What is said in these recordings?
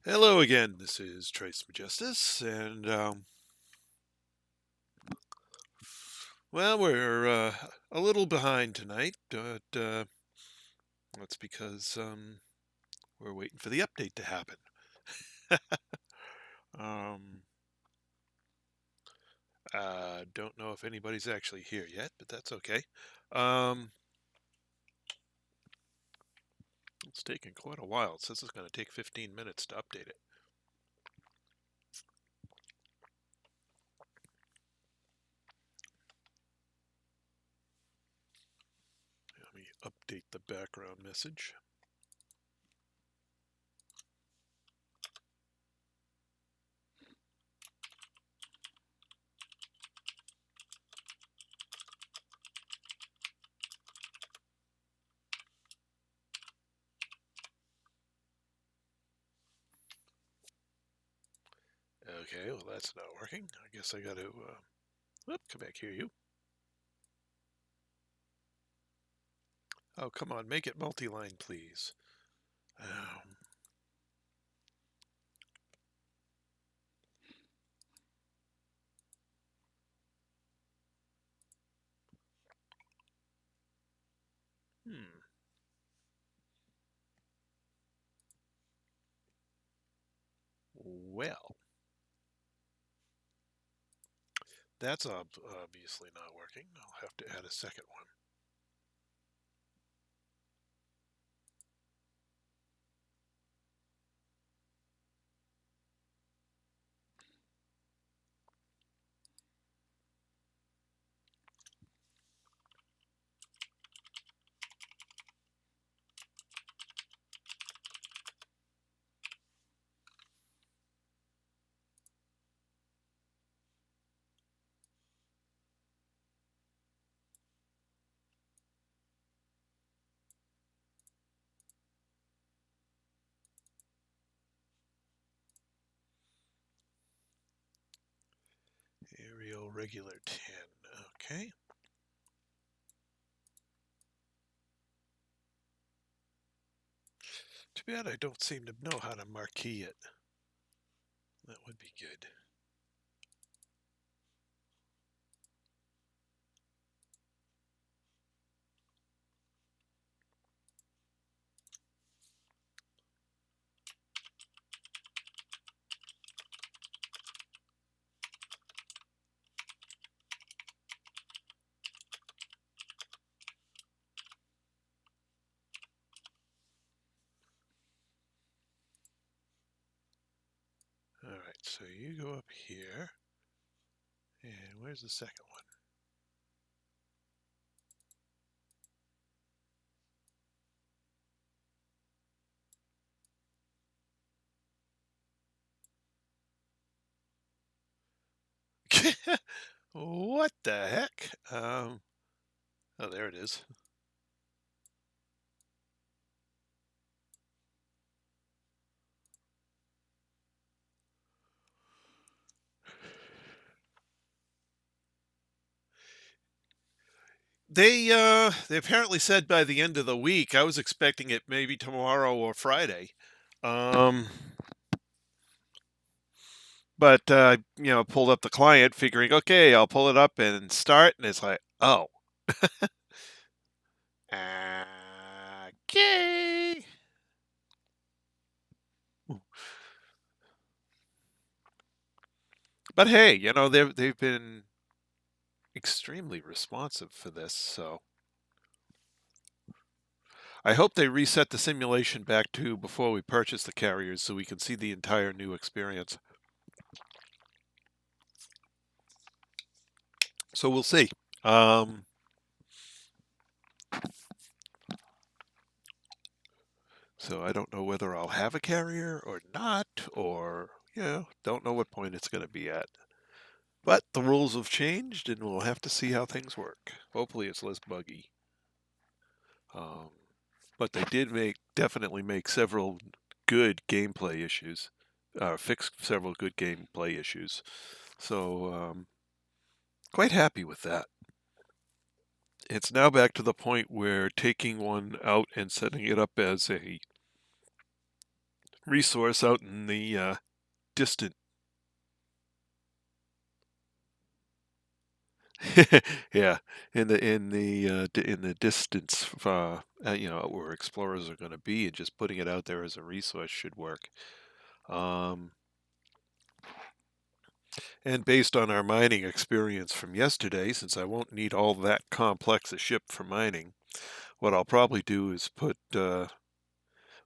Hello again. This is Trace Majestus, and well, we're a little behind tonight, but that's because we're waiting for the update to happen. um, don't know if anybody's actually here yet, but that's okay. Um, it's taken quite a while. It says it's going to take 15 minutes to update it. Let me update the background message. Okay, well that's not working. I guess I got to come back here, you. Oh, come on, make it multi-line, please. Um, hmm. Well, that's obviously not working. I'll have to add a second one. Aerial regular 10. Okay. Too bad I don't seem to know how to marquee it. That would be good. All right, so you go up here. And where's the second one? What the heck? Oh, there it is. They apparently said by the end of the week. I was expecting it maybe tomorrow or Friday. Um, but pulled up the client, figuring, okay, I'll pull it up and start, and it's like, oh, okay. But hey, they've been extremely responsive for this, so I hope they reset the simulation back to before we purchase the carriers so we can see the entire new experience. So we'll see. So I don't know whether I'll have a carrier or not, or, don't know what point it's going to be at. But the rules have changed, and we'll have to see how things work. Hopefully it's less buggy. Um, but they did definitely make several good gameplay issues, fix several good gameplay issues. So quite happy with that. It's now back to the point where taking one out and setting it up as a resource out in the distant. Yeah, in the distance, where explorers are going to be, and just putting it out there as a resource should work. Um, and based on our mining experience from yesterday, since I won't need all that complex a ship for mining, what I'll probably do is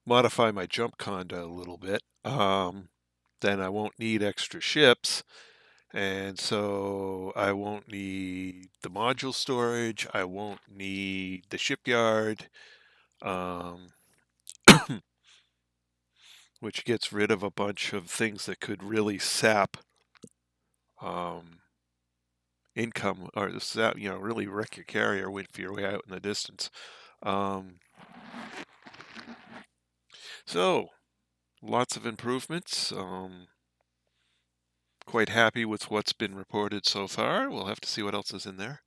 modify my jump conda a little bit. Then I won't need extra ships. And so I won't need the module storage. I won't need the shipyard, um, which gets rid of a bunch of things that could really sap um, income, or really wreck your carrier if you're way out in the distance. Um, so lots of improvements. Quite happy with what's been reported so far. We'll have to see what else is in there.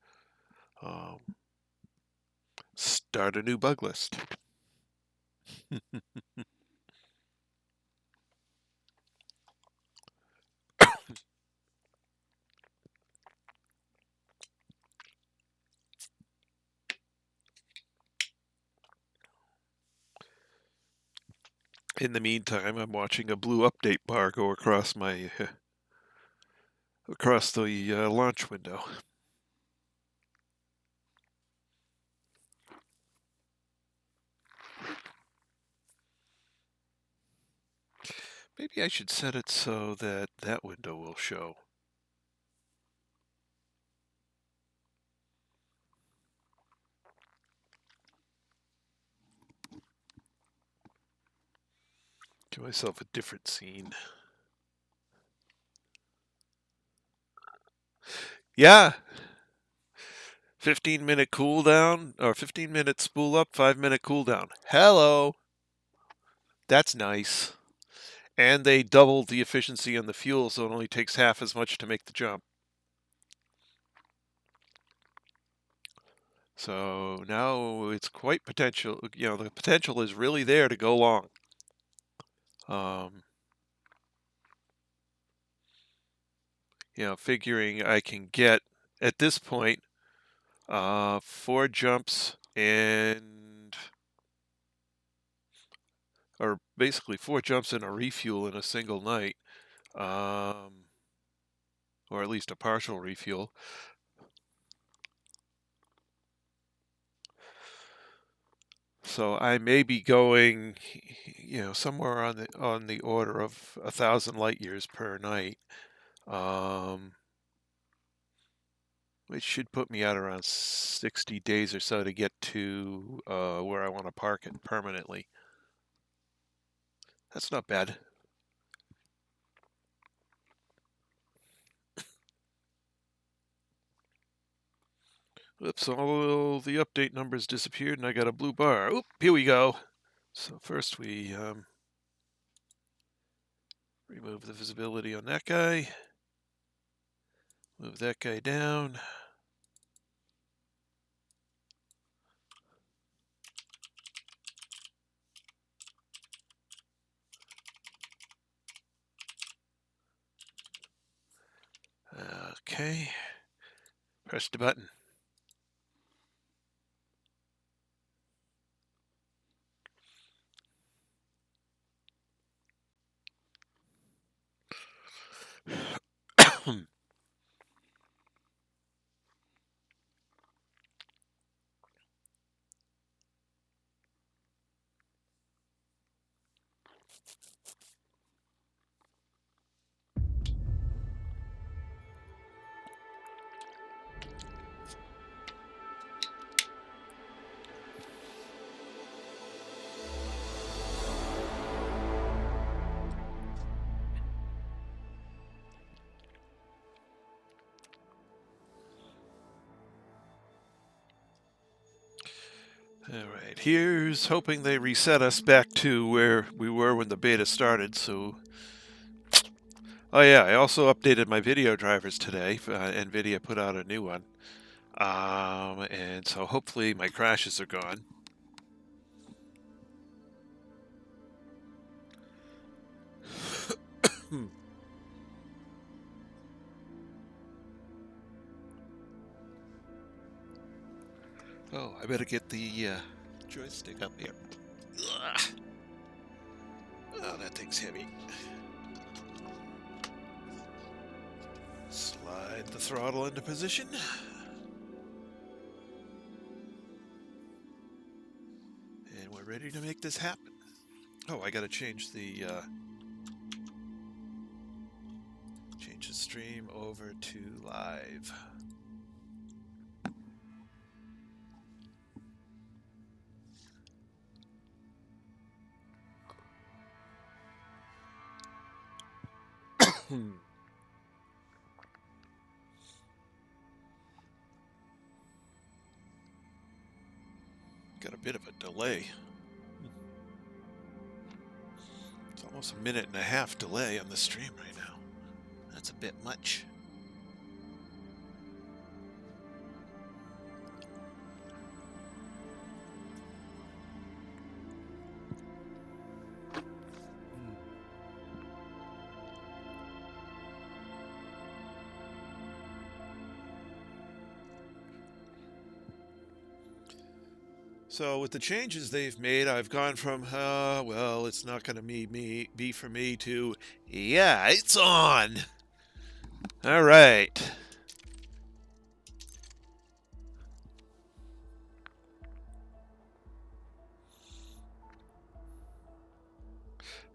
Start a new bug list. In the meantime, I'm watching a blue update bar go across the launch window. Maybe I should set it so that that window will show. Give myself a different scene. Yeah. 15-minute cooldown, or 15-minute spool up, 5-minute cooldown. Hello. That's nice. And they doubled the efficiency on the fuel, so it only takes half as much to make the jump. So now it's quite potential. The potential is really there to go long. Figuring I can get, at this point, 4 jumps or basically 4 jumps and a refuel in a single night, or at least a partial refuel. So I may be going, somewhere on the order of 1,000 light years per night, which should put me at around 60 days or so to get to where I want to park it permanently. That's not bad. Oops, all the update numbers disappeared and I got a blue bar. Oop, here we go. So first we remove the visibility on that guy. Move that guy down. Okay. Press the button. Alright, here's hoping they reset us back to where we were when the beta started, so... Oh yeah, I also updated my video drivers today. NVIDIA put out a new one. And so hopefully my crashes are gone. Oh, I better get the joystick up here. Ugh. Oh, that thing's heavy. Slide the throttle into position. And we're ready to make this happen. Oh, I gotta change the stream over to live. Got a bit of a delay. It's almost a minute and a half delay on the stream right now. That's a bit much. So with the changes they've made, I've gone from, well, it's not going to be for me to, yeah, it's on. All right.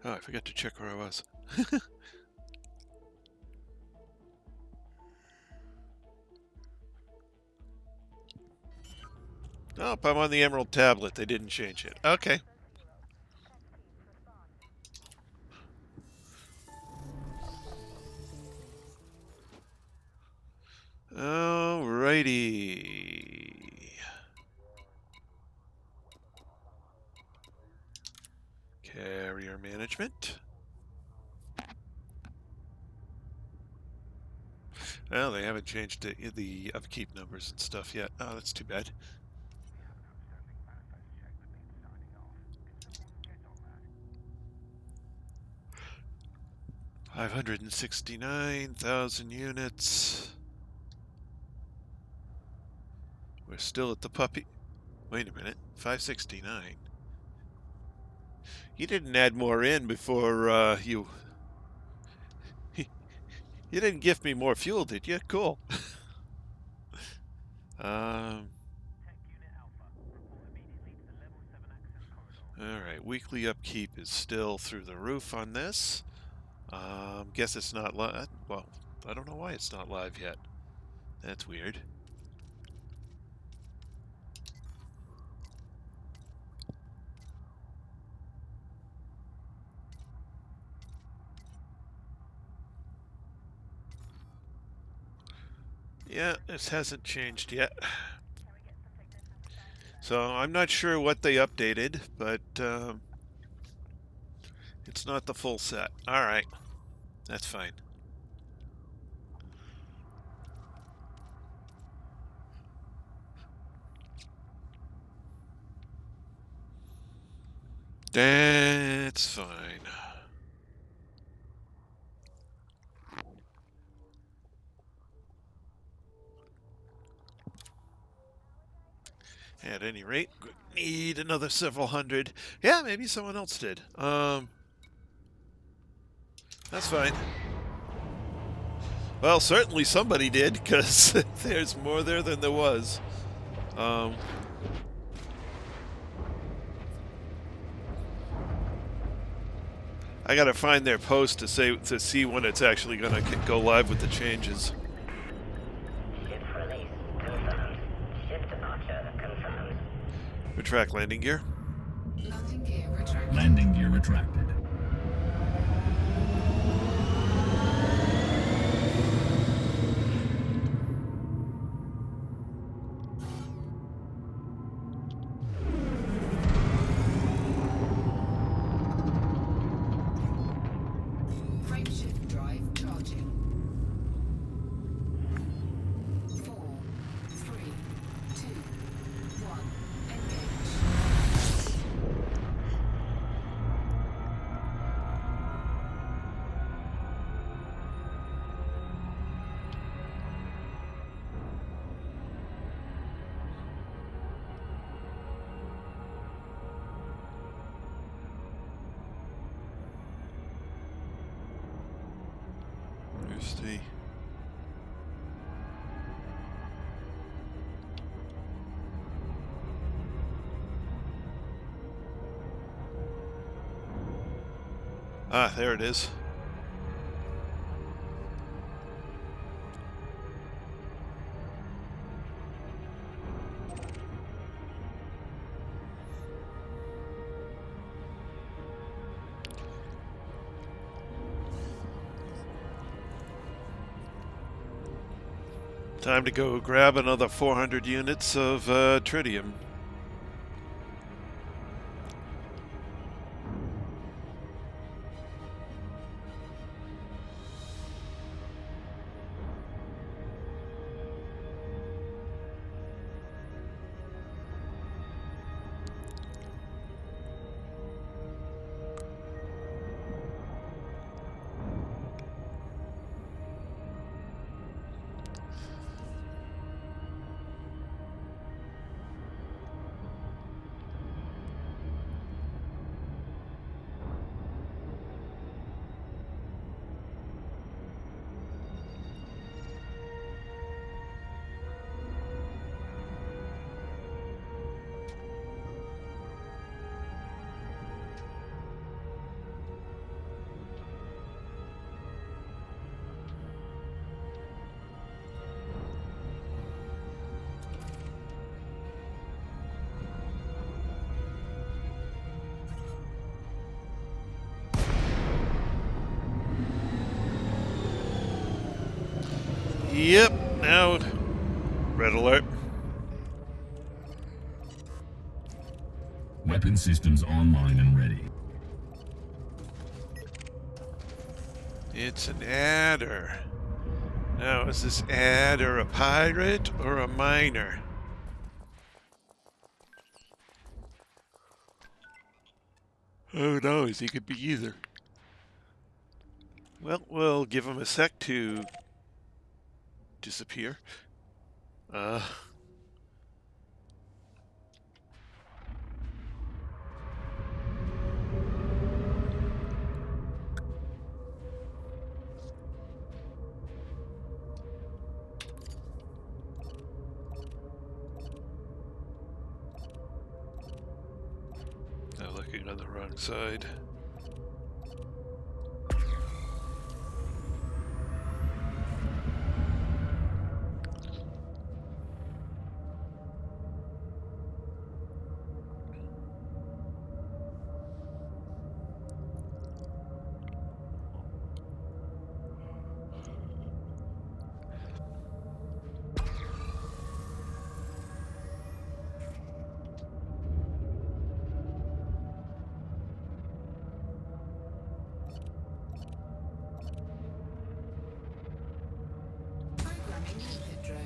Oh, I forgot to check where I was. Oh, I'm on the Emerald tablet. They didn't change it. Okay. Alrighty. Carrier management. Well, they haven't changed the upkeep numbers and stuff yet. Oh, that's too bad. $569,000 units. We're still at the puppy. Wait a minute. 569. You didn't add more in before you didn't gift me more fuel, did you? Cool. Alright, weekly upkeep is still through the roof on this. Guess it's not live. Well, I don't know why it's not live yet. That's weird. Yeah, this hasn't changed yet. So I'm not sure what they updated, but it's not the full set. Alright, that's fine. That's fine. At any rate, need another several hundred. Yeah, maybe someone else did. That's fine. Well, certainly somebody did, because there's more there than there was. I gotta find their post to see when it's actually gonna go live with the changes. Shift release confirmed. Shift departure confirmed. Retract landing gear. Landing gear retracted. Landing gear retracted. Frameshift drive charging. 4, 3, 2, 1. Engage. see. Ah, there it is. Time to go grab another 400 units of tritium. Yep, now red alert. Weapon systems online and ready. It's an adder. Now, is this adder a pirate or a miner? Who knows? He could be either. Well, we'll give him a sec to disappear. Now looking on the wrong side. Programming limpet drone.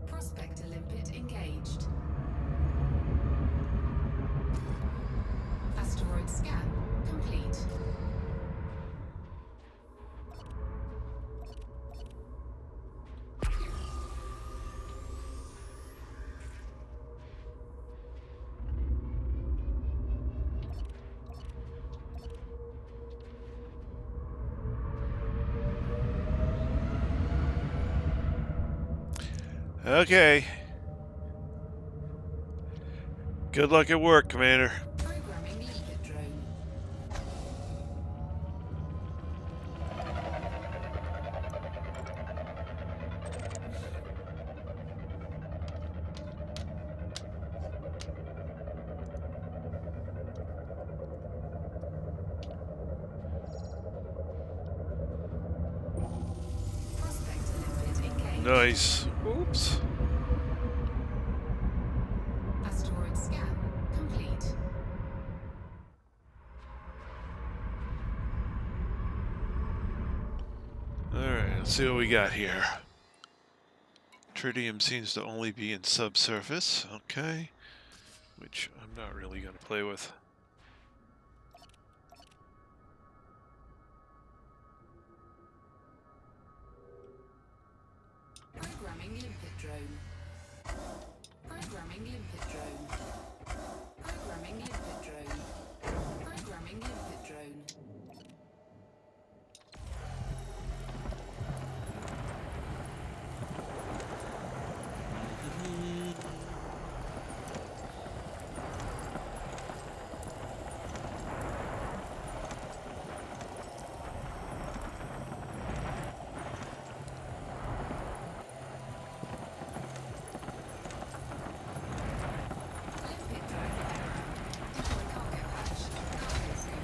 Prospector limpet engaged. Asteroid scan complete. Okay. Good luck at work, Commander. Programming limpet drone. Prospector limpet engaged. Nice. Oops. let's see what we got here. Tritium seems to only be in subsurface. Okay. Which I'm not really going to play with. Programming limpet drone. Programming limpet drone. Programming limpet drone. Programming limpet drone. Limpet drone error. Deploy cargo hatch. Cargo food deployed.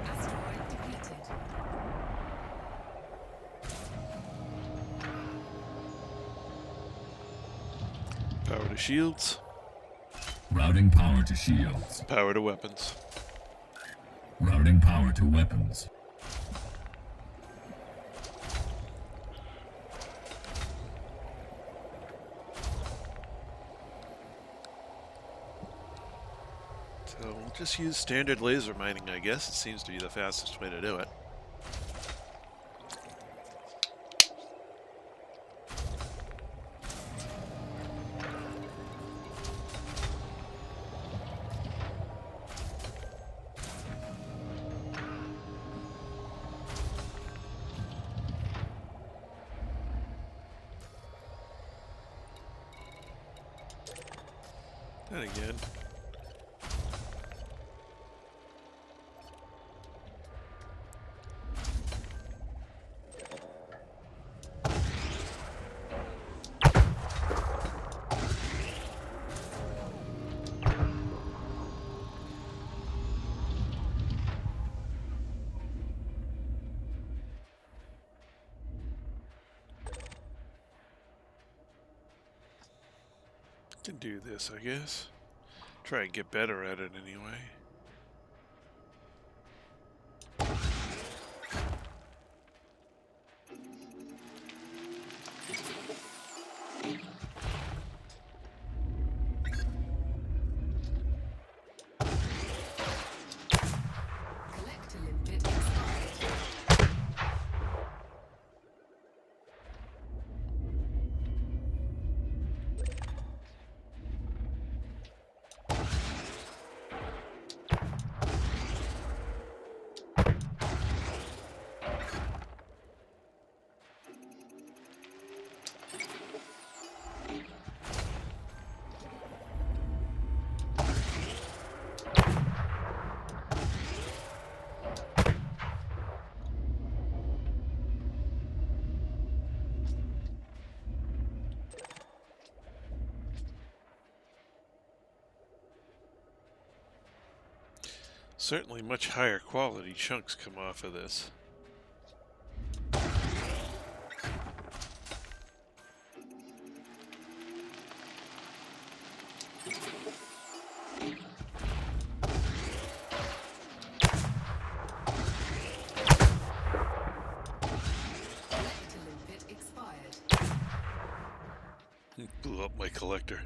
Asteroid depleted. Power to shields. Routing power to shields. Power to weapons. Routing power to weapons. So we'll just use standard laser mining, I guess. It seems to be the fastest way to do it. Then again, can do this, I guess. Try and get better at it anyway. Collector limpet expired. Certainly much higher quality chunks come off of this. Collector limpet expired. Blew up my collector.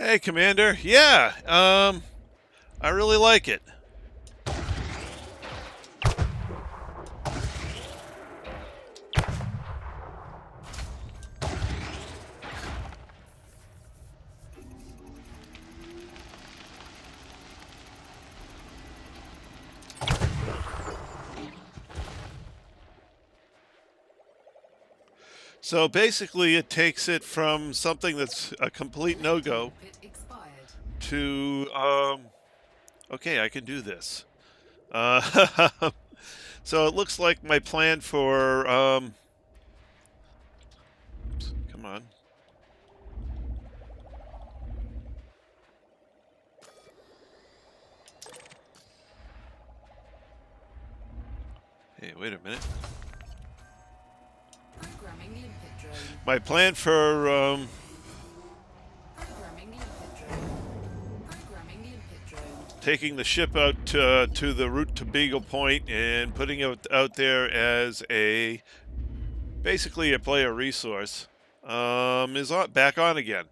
Hey, Commander. Yeah, I really like it. So basically, it takes it from something that's a complete no-go Pit expired. to, okay, I can do this. So it looks like my plan for, oops, come on. Hey, wait a minute. Programming limpet drone. My plan for, Programming limpet drone. Programming limpet drone. taking the ship out to the route to Beagle Point and putting it out there as basically a player resource, is back on again.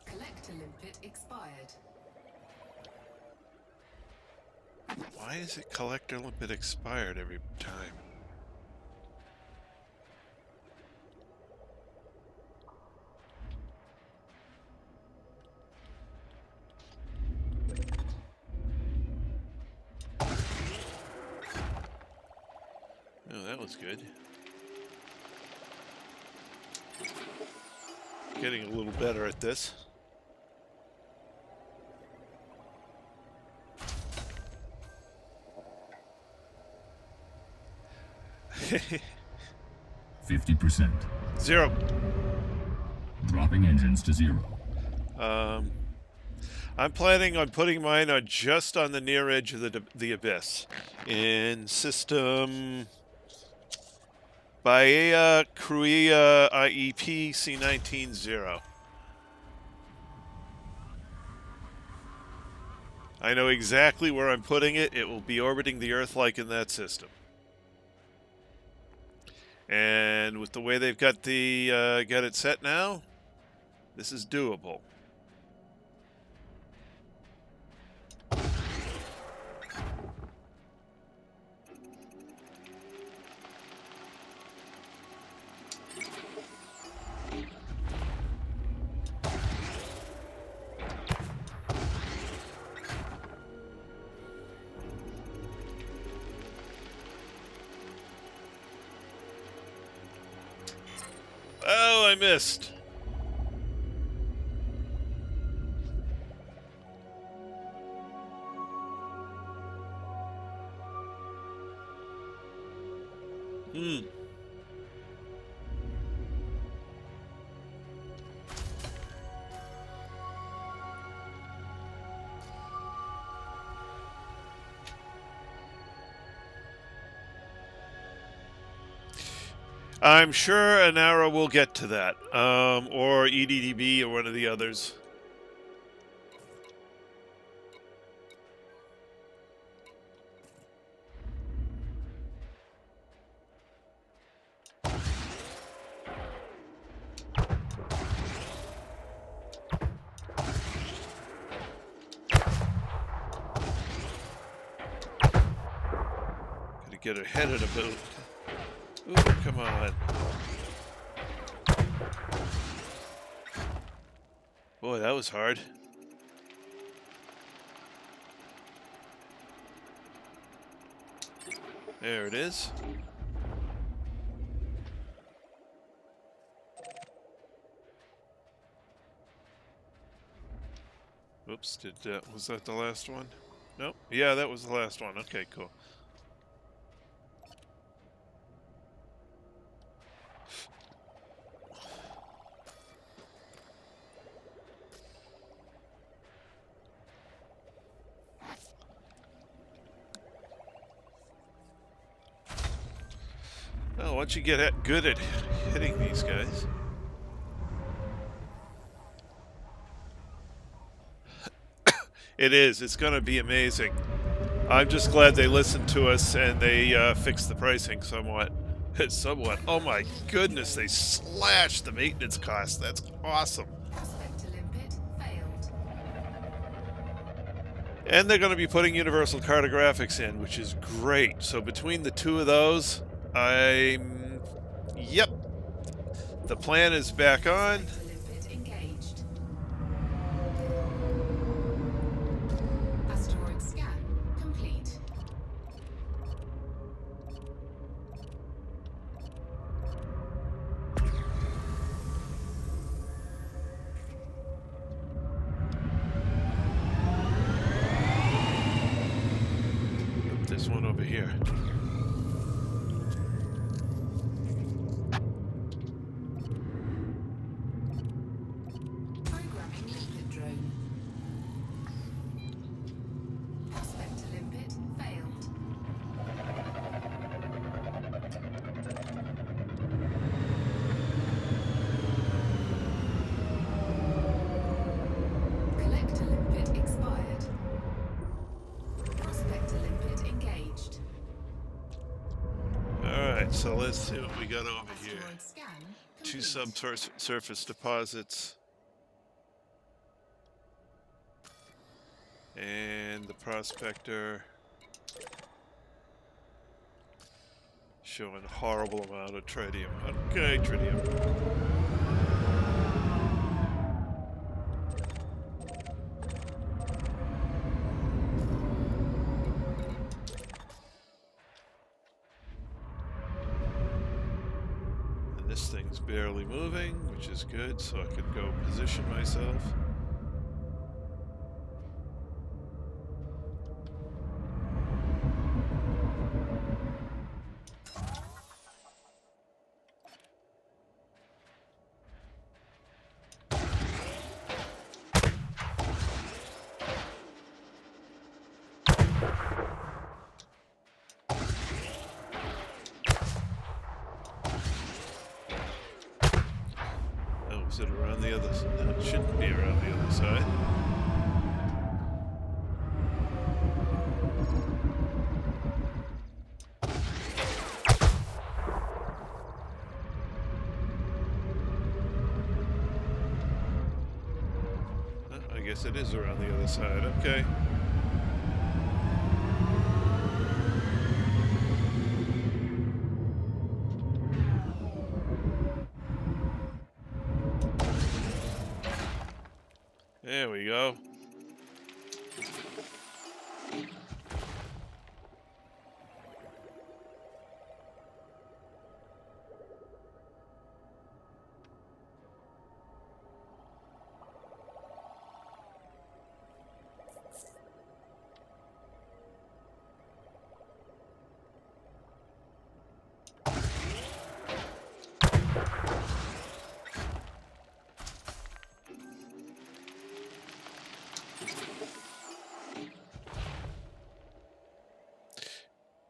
Collector limpet expired. Why is it collector limpet expired every time? Oh, that was good. Getting a little better at this. Hehe. 50%. 0. Dropping engines to 0. I'm planning on putting mine on just on the near edge of the abyss in system Bahia Cruia IEP C19-0. I know exactly where I'm putting it. It will be orbiting the Earth like in that system. And with the way they've got it set now, this is doable. Oh, I missed. I'm sure an arrow will get to that, or EDDB or one of the others. Gotta get ahead of the boat. Ooh, come on. Boy, that was hard. There it is. Oops, was that the last one? Nope. Yeah, that was the last one. Okay, cool. Well, once you get good at hitting these guys. It is. It's going to be amazing. I'm just glad they listened to us and they fixed the pricing somewhat. Somewhat. Oh my goodness, they slashed the maintenance cost. That's awesome. Prospect to limpet failed. And they're going to be putting universal cartographics in, which is great. So between the two of those, yep, the plan is back on. Prospect to limpet engaged. Asteroid scan complete. There's one over here. Programming limpet drone. Prospect to limpet failed. Collector limpet expired. Prospect to limpet engaged. Alright, so let's see what we got over here. Asteroid scan Two complete. subsurface deposits. And the prospector showing a horrible amount of tritium. Okay, tritium. And this thing's barely moving, which is good, so I can go position myself. Oh, is it around the other side? No, it shouldn't be around the other side. I guess it is around the other side. Okay. There we go.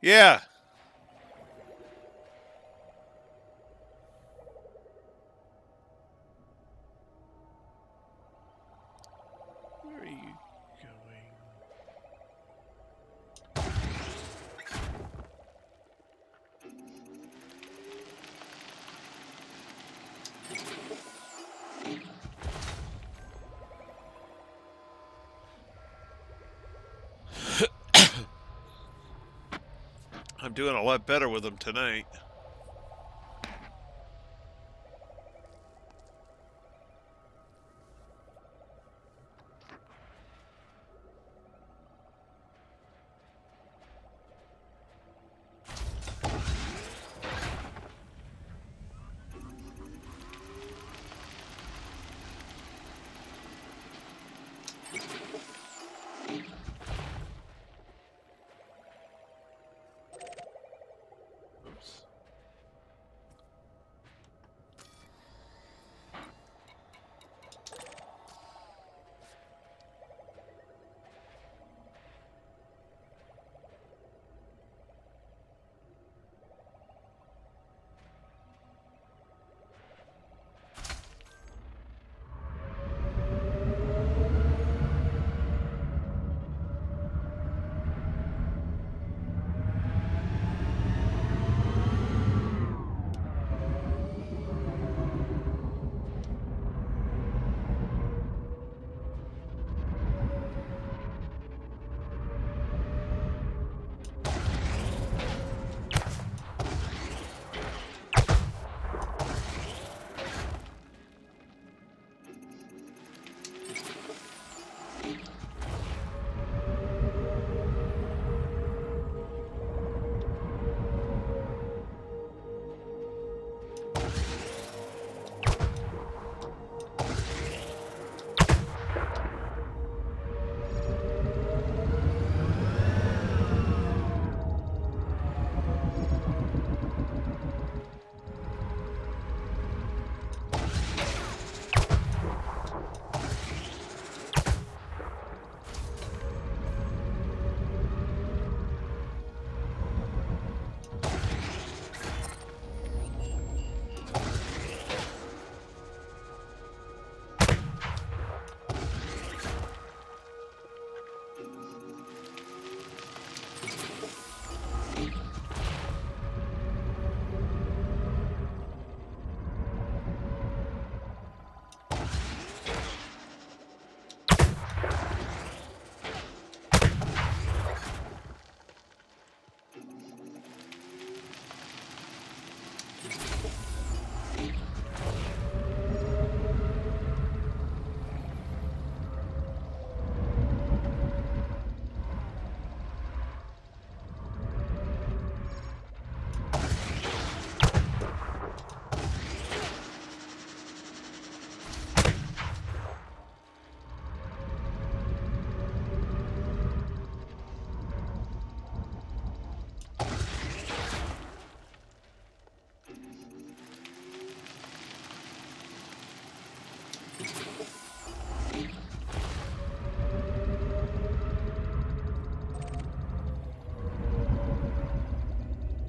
Yeah. Where are you going? I'm doing a lot better with them tonight. Oops.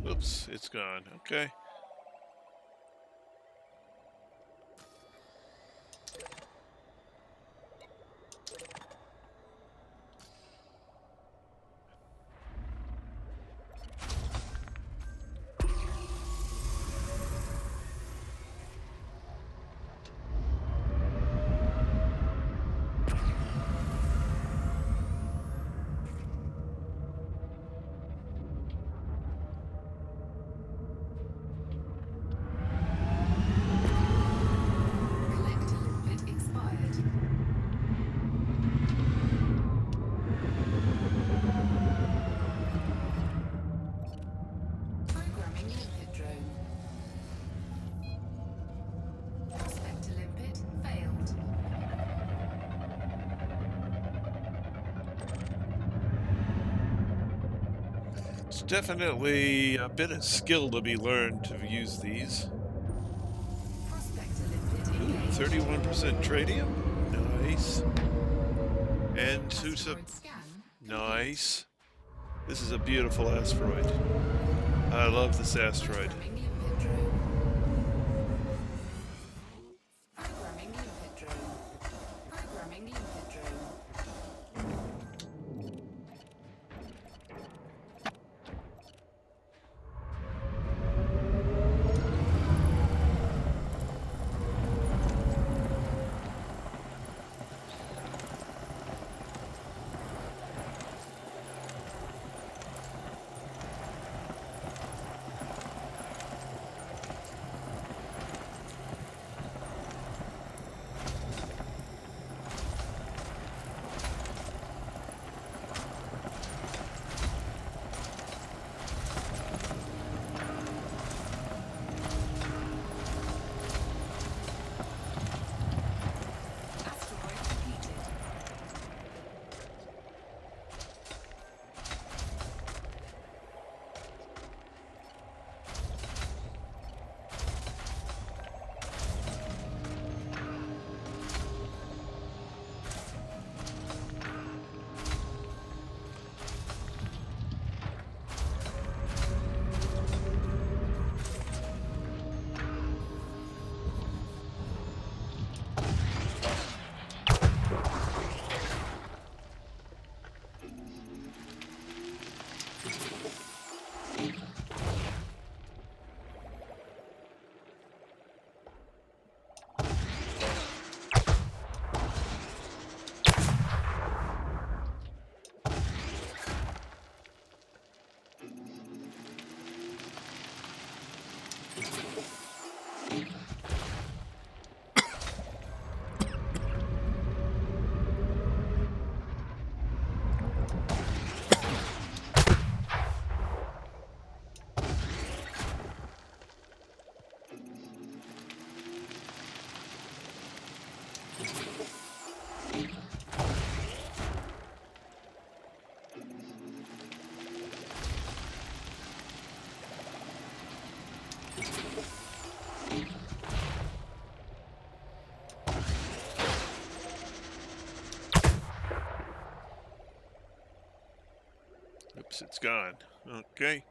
Oops, it's gone. Okay. Collector limpet expired. Programming limpet drone. Prospector limpet failed. It's definitely a bit of skill to be learned to use these. Prospector limpet Ooh, engaged. 31% tritium. Nice. And Susa. Asteroid scan Nice. This is a beautiful asteroid. I love this asteroid. Programming limpet drone. Programming limpet drone. Programming limpet drone. Asteroid depleted. Oops, it's gone. Okay.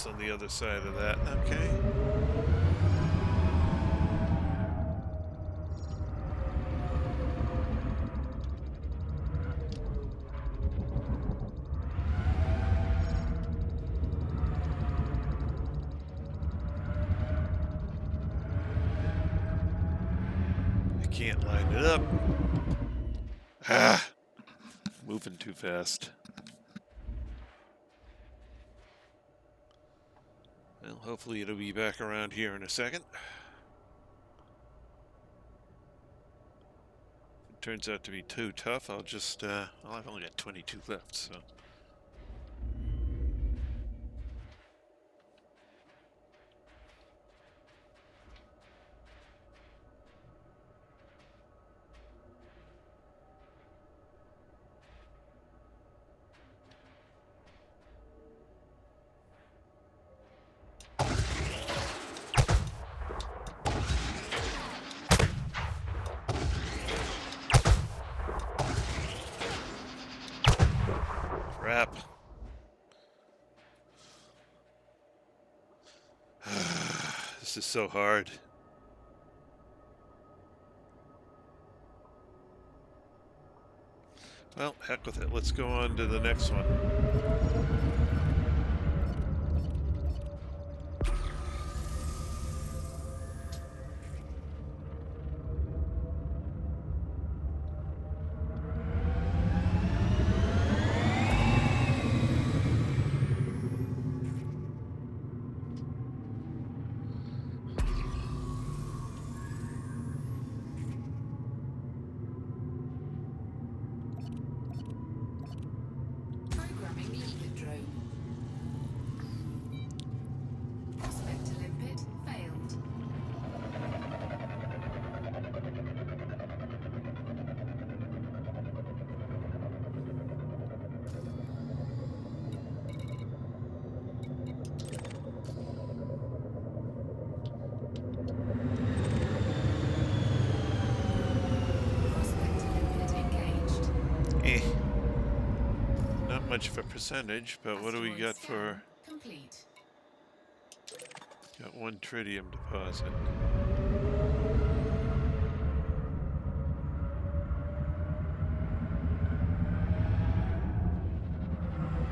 What's on the other side of that? Okay. I can't line it up. Ah! Moving too fast. Well, hopefully it'll be back around here in a second. If it turns out to be too tough, I'll just, well, I've only got 22 left, so. Crap. This is so hard. Well, heck with it. Let's go on to the next one. Programming liquid drone. Prospect to limpet failed. Prospect to limpet engaged. Eh. Not much of a percentage, but what do we got for... Complete. Got 1 tritium deposit.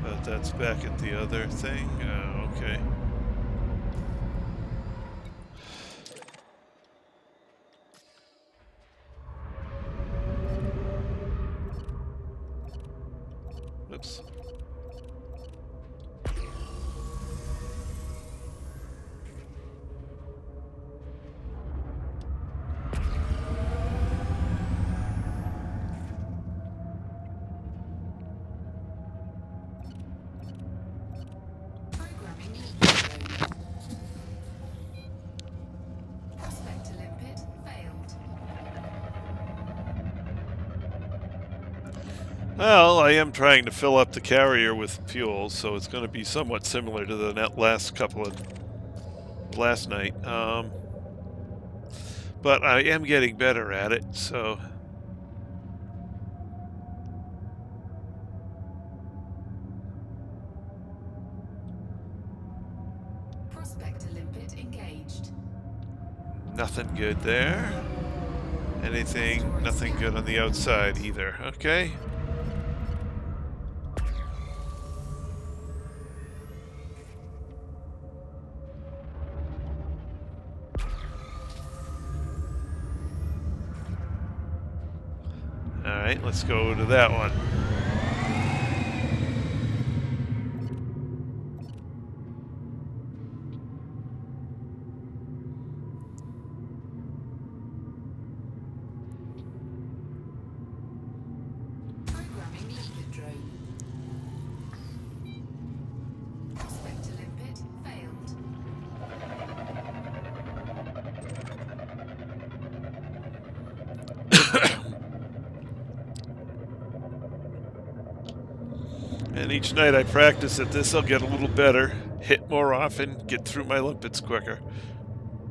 But that's back at the other thing? Okay. Oops. Programming liquid drone. Prospect to limpet failed. Well, I am trying to fill up the carrier with fuel, so it's going to be somewhat similar to the last night. But I am getting better at it, so... Prospect to limpet engaged. Nothing good there. Nothing good on the outside either. Okay. Alright, let's go to that one. Programming liquid drone. Prospect to limpet failed. And each night I practice at this, I'll get a little better, hit more often, get through my limpets quicker.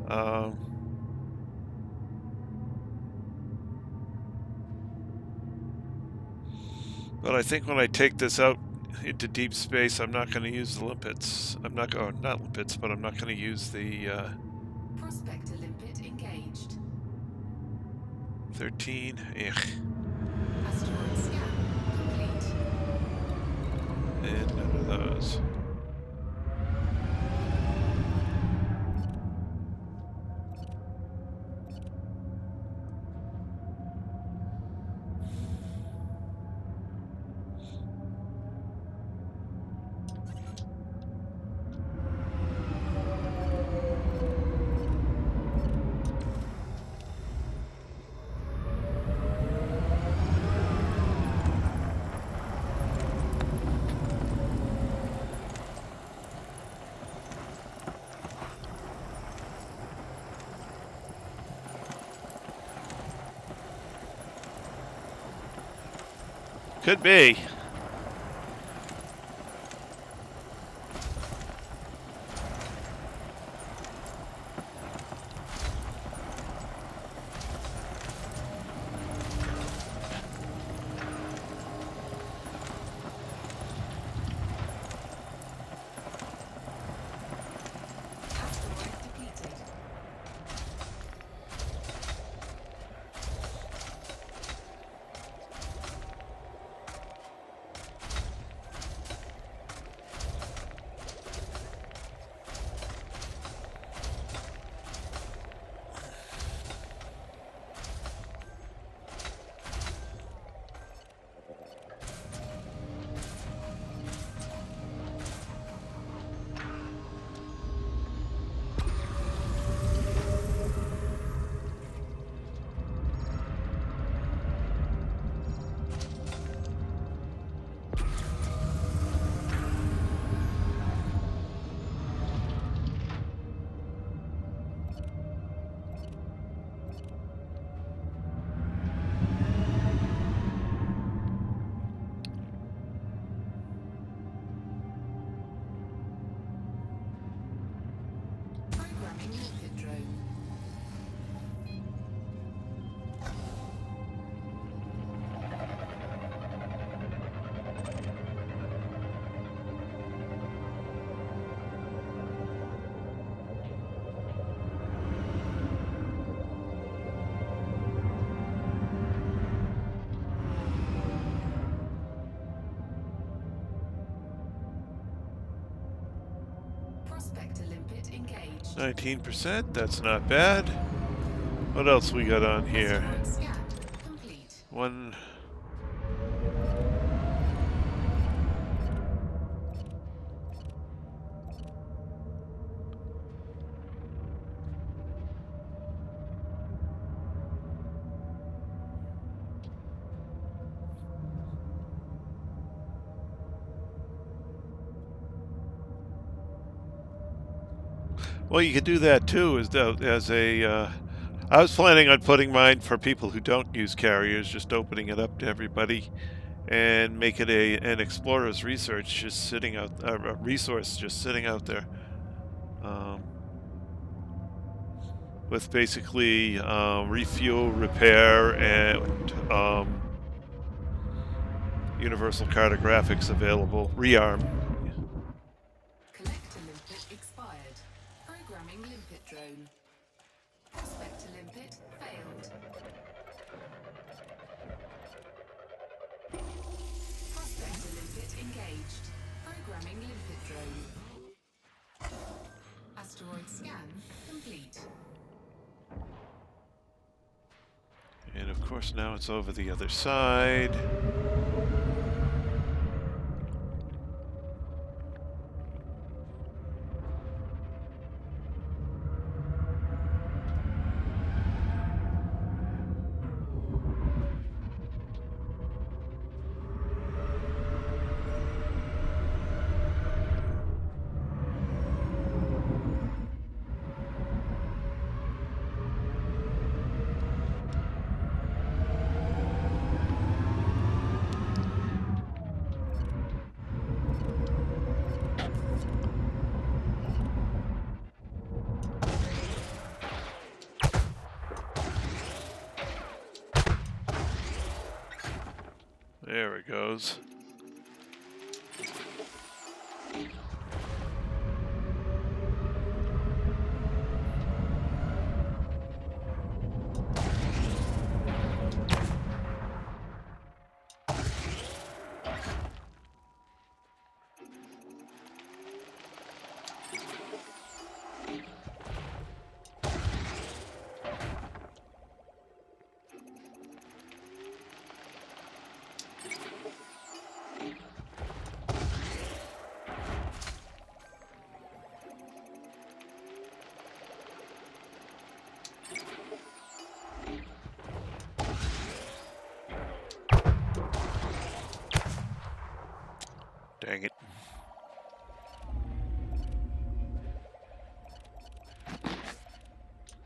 But I think when I take this out into deep space, I'm not going to use the limpets. I'm not going, not limpets, but I'm not going to use the Prospector limpet engaged. 13. Asteroid scan complete. And none of those. Could be. Asteroid depleted. Programming limpet drone. Prospector limpet engaged. 19%, that's not bad. What else we got on here? Asteroid scan complete. One. Well, you could do that too, as a. I was planning on putting mine for people who don't use carriers, just opening it up to everybody, and make it an explorer's research just sitting out, a resource just sitting out there, with basically refuel, repair, and universal cartographics available. Rearm. Collector limpet expired. Programming limpet drone. Prospector limpet failed. Prospector limpet engaged. Programming limpet drone. Asteroid scan complete. And of course now it's over the other side. There it goes. Dang it.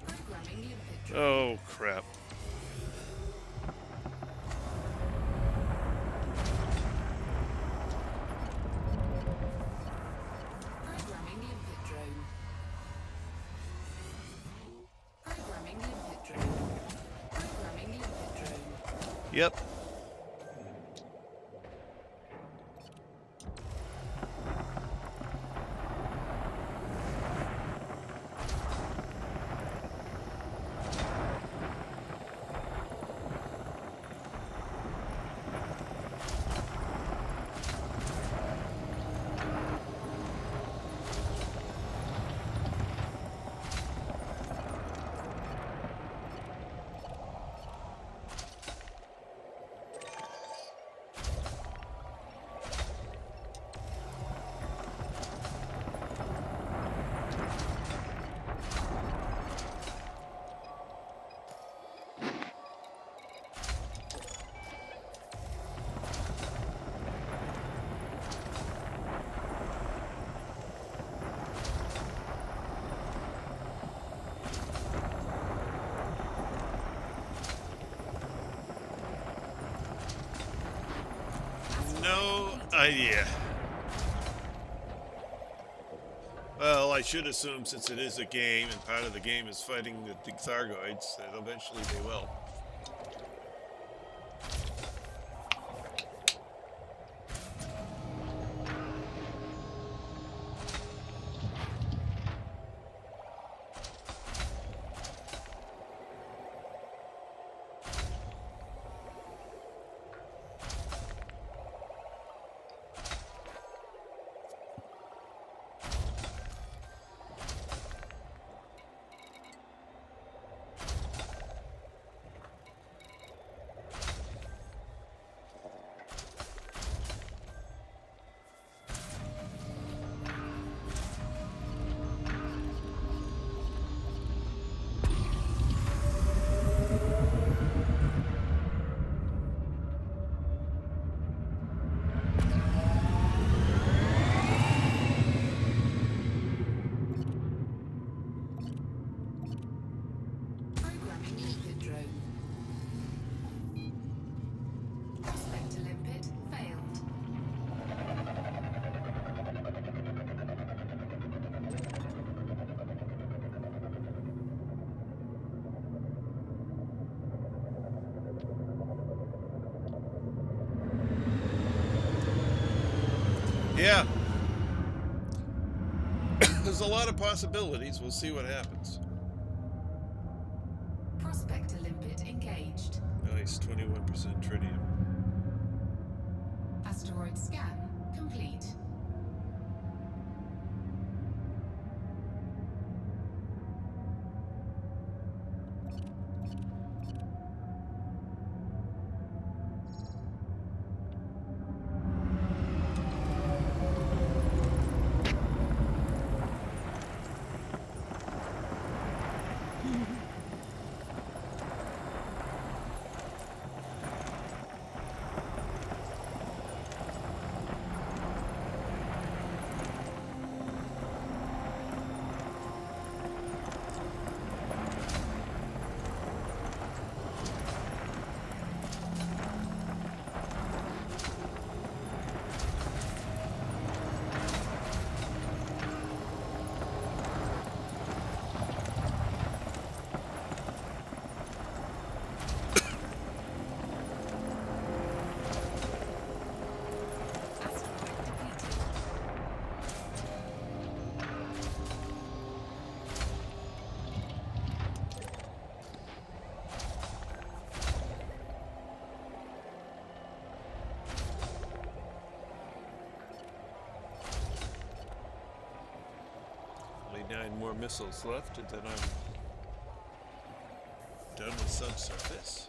Programming limpet drone. Oh, crap. Programming limpet drone. Programming limpet drone. Programming limpet drone. Yep. No idea. Well, I should assume since it is a game and part of the game is fighting the Thargoids, that eventually they will. Programming limpet drone. Prospector limpet failed. Yeah. There's a lot of possibilities. We'll see what happens. Prospector limpet engaged. Nice, 21% tritium. Asteroid scan complete. 39 more missiles left, and then I'm done with subsurface.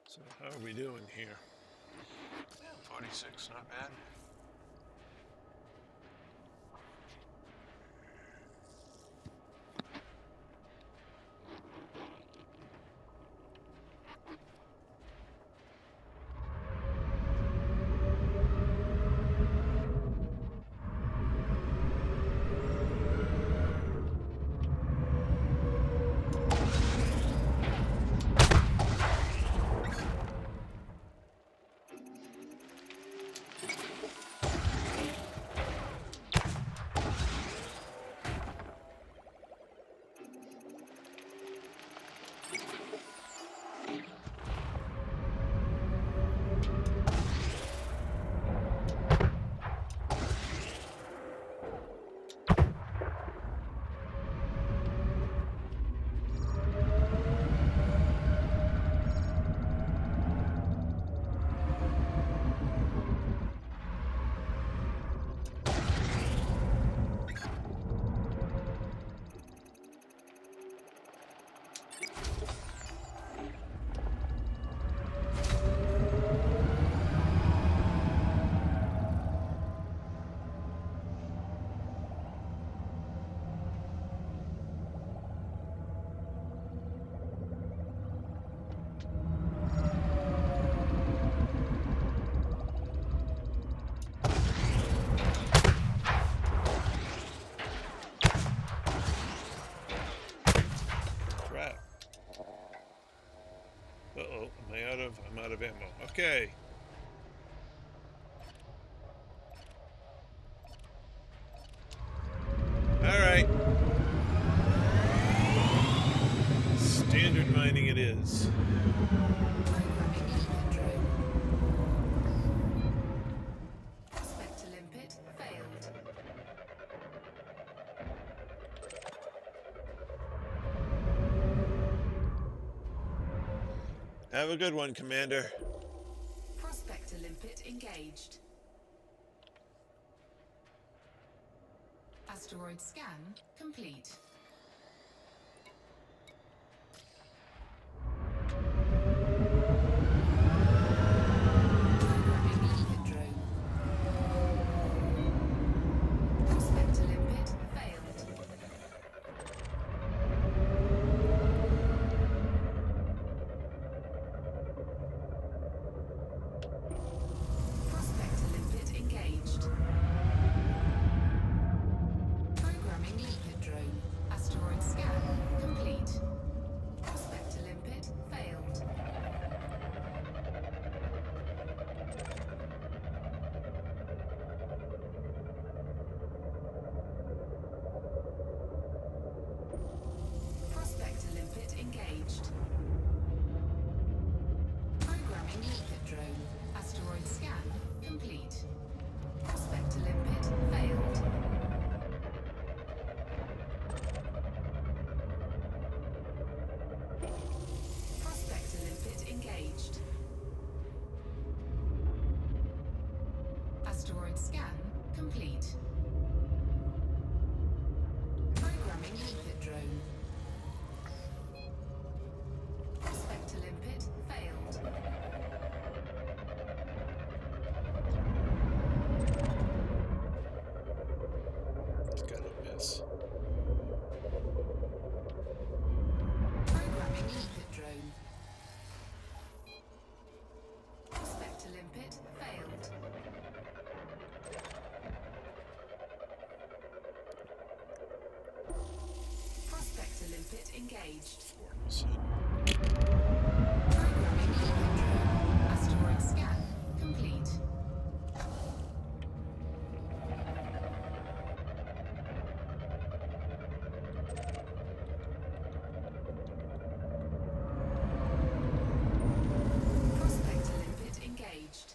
So how are we doing here? Yeah, 46, not bad. Crap. Uh-oh, I'm out of ammo. Okay. All right. Standard mining it is. Programming limpet drone. Prospect to limpet failed. Have a good one, Commander. Prospect to limpet engaged. Asteroid scan complete. Programming limpet drone. Prospect to limpet failed. Prospect to limpet engaged. Programming limpet drone. Asteroid scan complete. Prospect to limpet failed. Prospect to limpet engaged. Programming limpet drone. Asteroid scan complete. Prospect to limpet failed. Prospect to limpet engaged. Asteroid scan complete. Programming limpet drone. Prospect to limpet failed. engaged. 4%. Programming limpet drone. Asteroid scan complete. Prospector limpet engaged.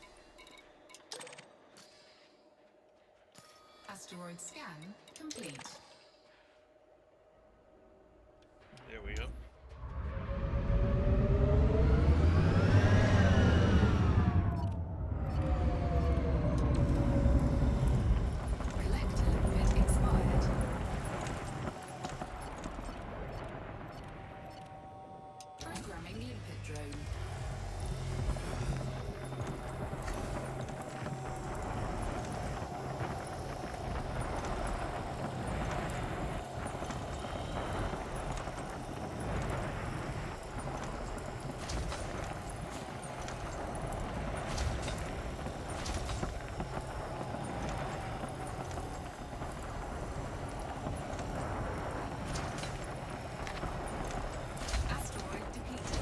Asteroid scan complete. There we go. Collector limpet expired. Programming limpet drone. Asteroid depleted.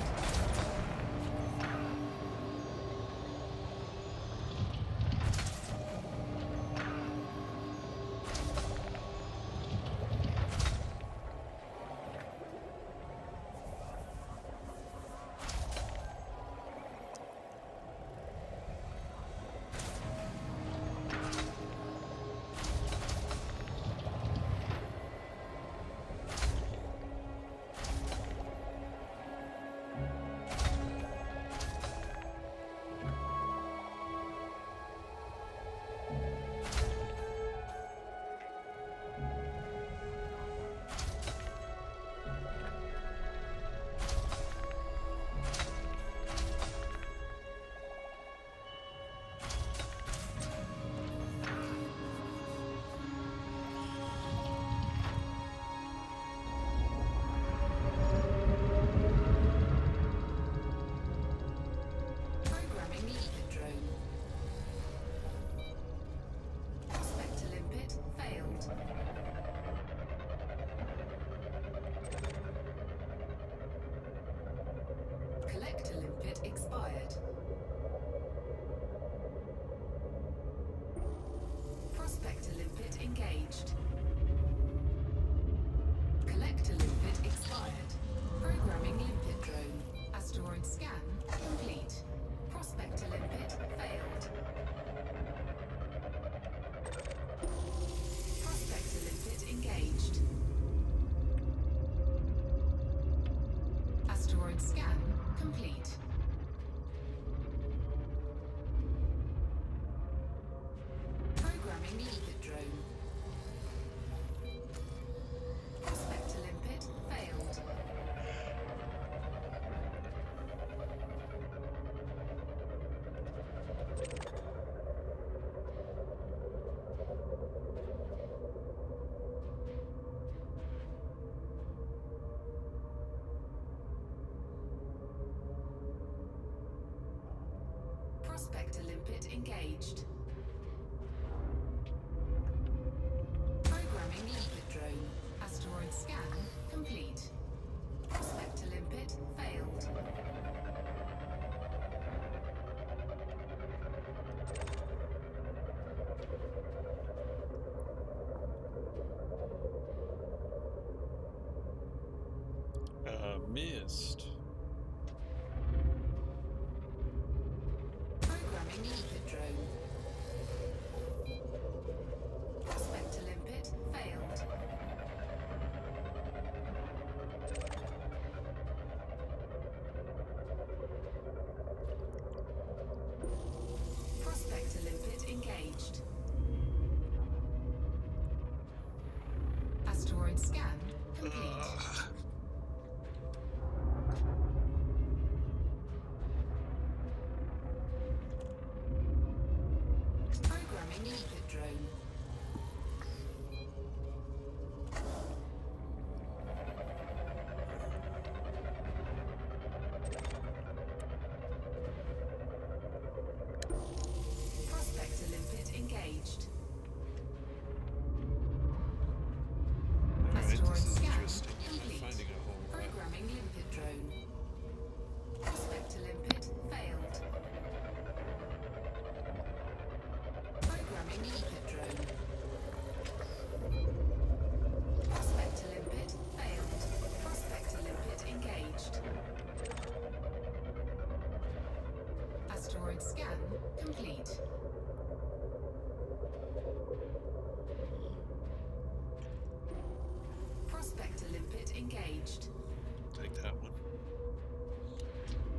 Programming limpet drone. Prospector limpet failed. Collector limpet expired. Prospector limpet engaged. Collector limpet expired. Programming limpet drone. Asteroid scan complete. Prospector limpet failed. Prospector limpet engaged. Asteroid scan complete. Programming limpet drone. Prospector limpet failed. Prospector limpet engaged. Programming limpet drone. Asteroid scan complete. Prospector limpet failed. Missed. Programming limpet drone. Prospector limpet failed. Prospector limpet engaged. Asteroid scan complete. Programming limpet drone. Prospector limpet engaged. Alright, Asteroid this is scan interesting. I'm complete. finding a whole lot. Programming Asteroid scan complete. Prospector limpet engaged. Take that one.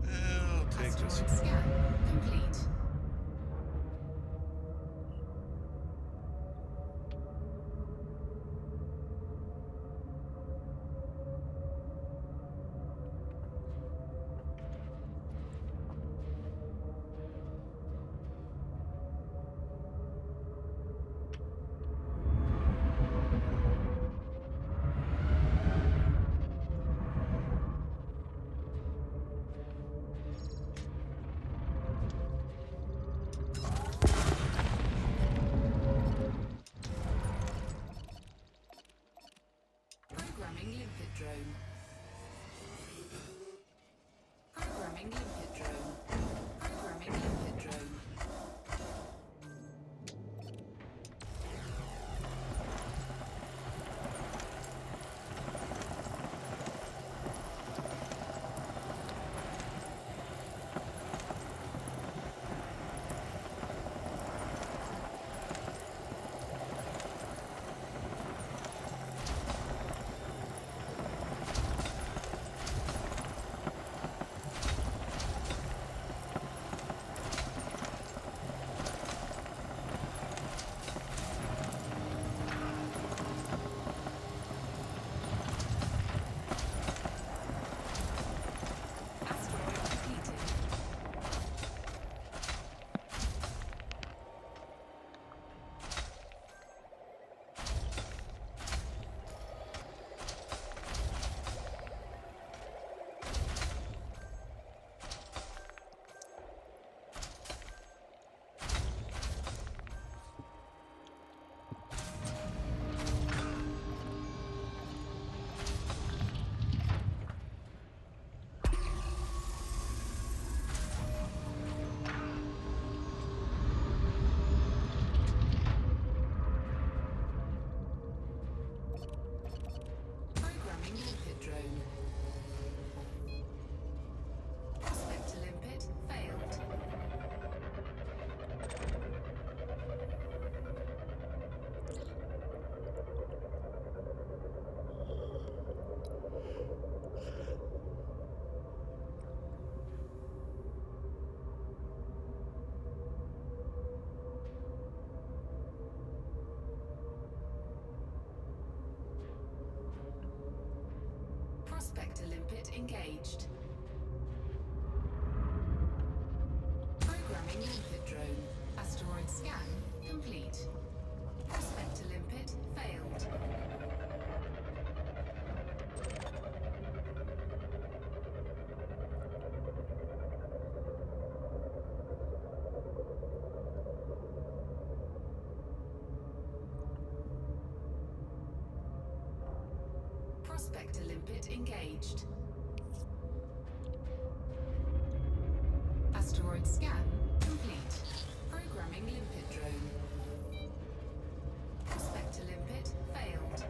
I'll take this Asteroid one. scan complete. Programming limpet drone. Programming limpet drone. Programming limpet drone. Asteroid completed. Programming limpet drone. Prospector limpet failed. Prospector limpet engaged. Programming limpet drone. Asteroid scan complete. Prospector limpet failed. Prospector limpet engaged. Asteroid scan complete. Programming limpet drone. Prospector limpet failed.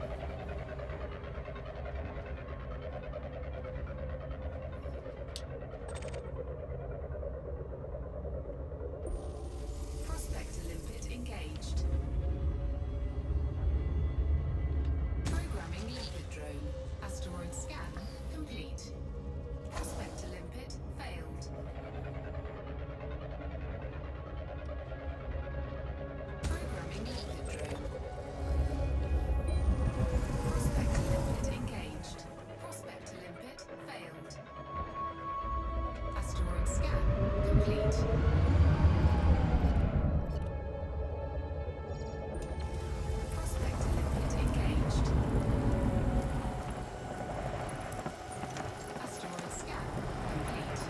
Prospector limpet engaged. Programming limpet drone. Asteroid scan complete. Prospector limpet failed. Programming limpet drone. Prospector limpet engaged. Prospector limpet failed. Asteroid scan complete. Prospector limpet engaged. Asteroid scan complete.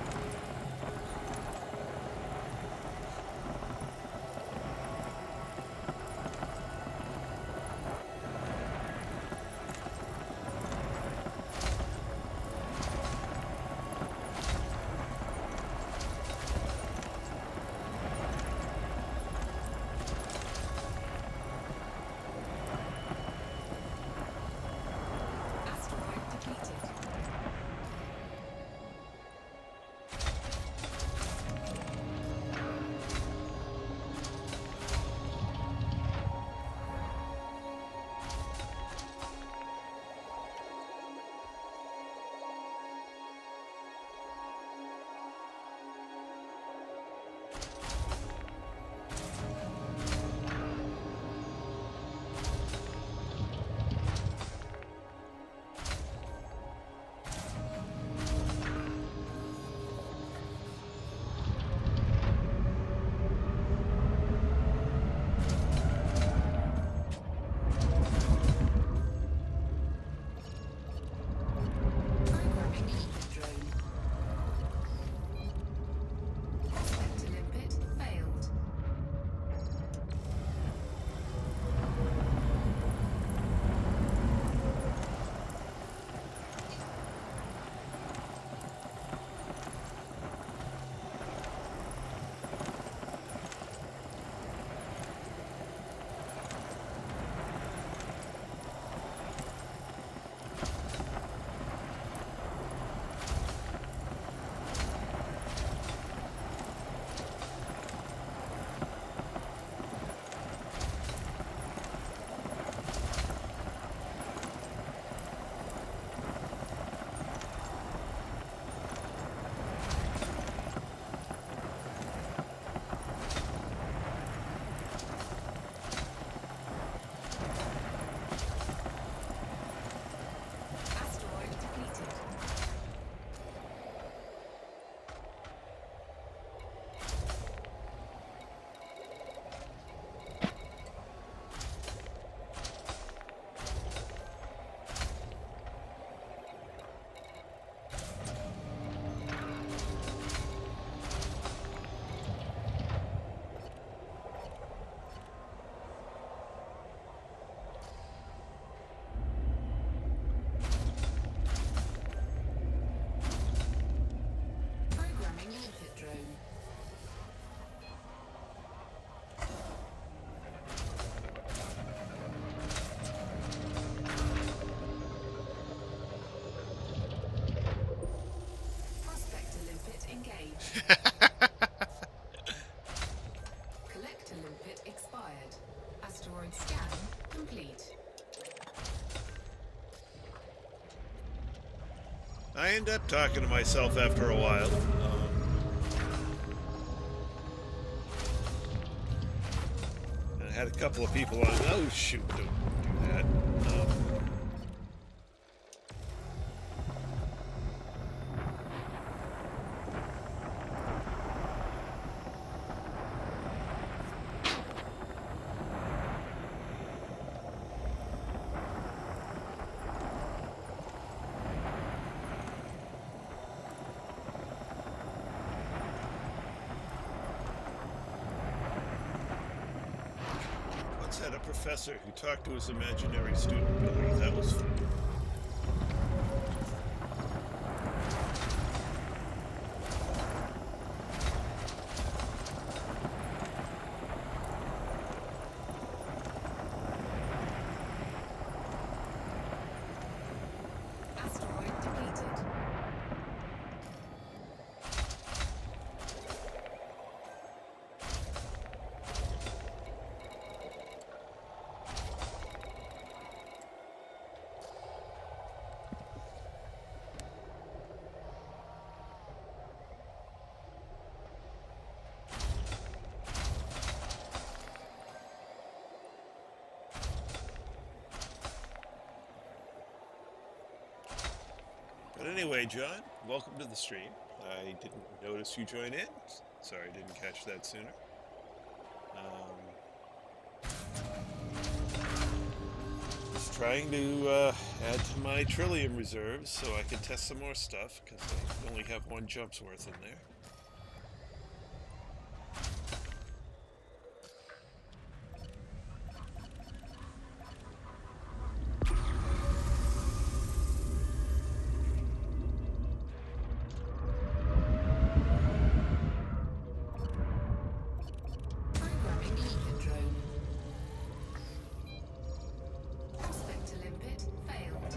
Collector limpet expired. Asteroid scan complete. I end up talking to myself after a while. I had a couple of people on. Oh shoot! Don't do that. Once had a professor who talked to his imaginary student Billy. That was fun. Asteroid depleted. But anyway, John, welcome to the stream. I didn't notice you join in. Sorry I didn't catch that sooner. Just trying to add to my tritium reserves so I can test some more stuff because I only have one jump's worth in there. Programming limpet drone. Prospector limpet failed.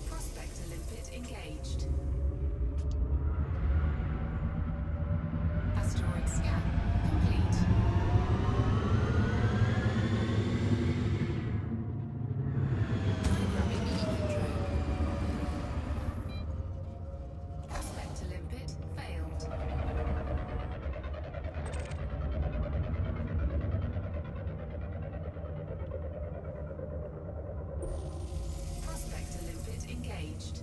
Prospector limpet engaged. Asteroid scan complete. Programming limpet drone. Prospector limpet failed. Prospector limpet engaged.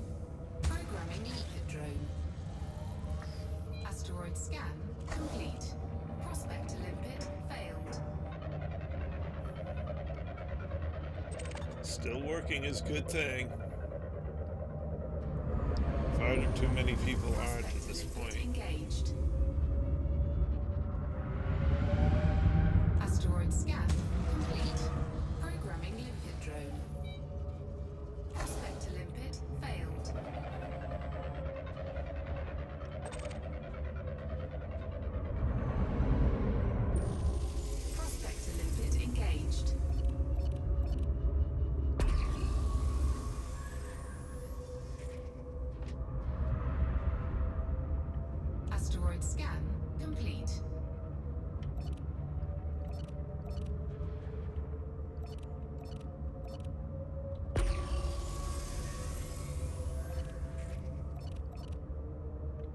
Programming limpet drone. Asteroid scan complete. Prospector limpet failed. Still working is a good thing. Far too many people aren't at this Prospector point. limpet engaged. Asteroid scan complete. Programming limpet drone. Prospector limpet failed. Prospector limpet engaged. Asteroid scan complete.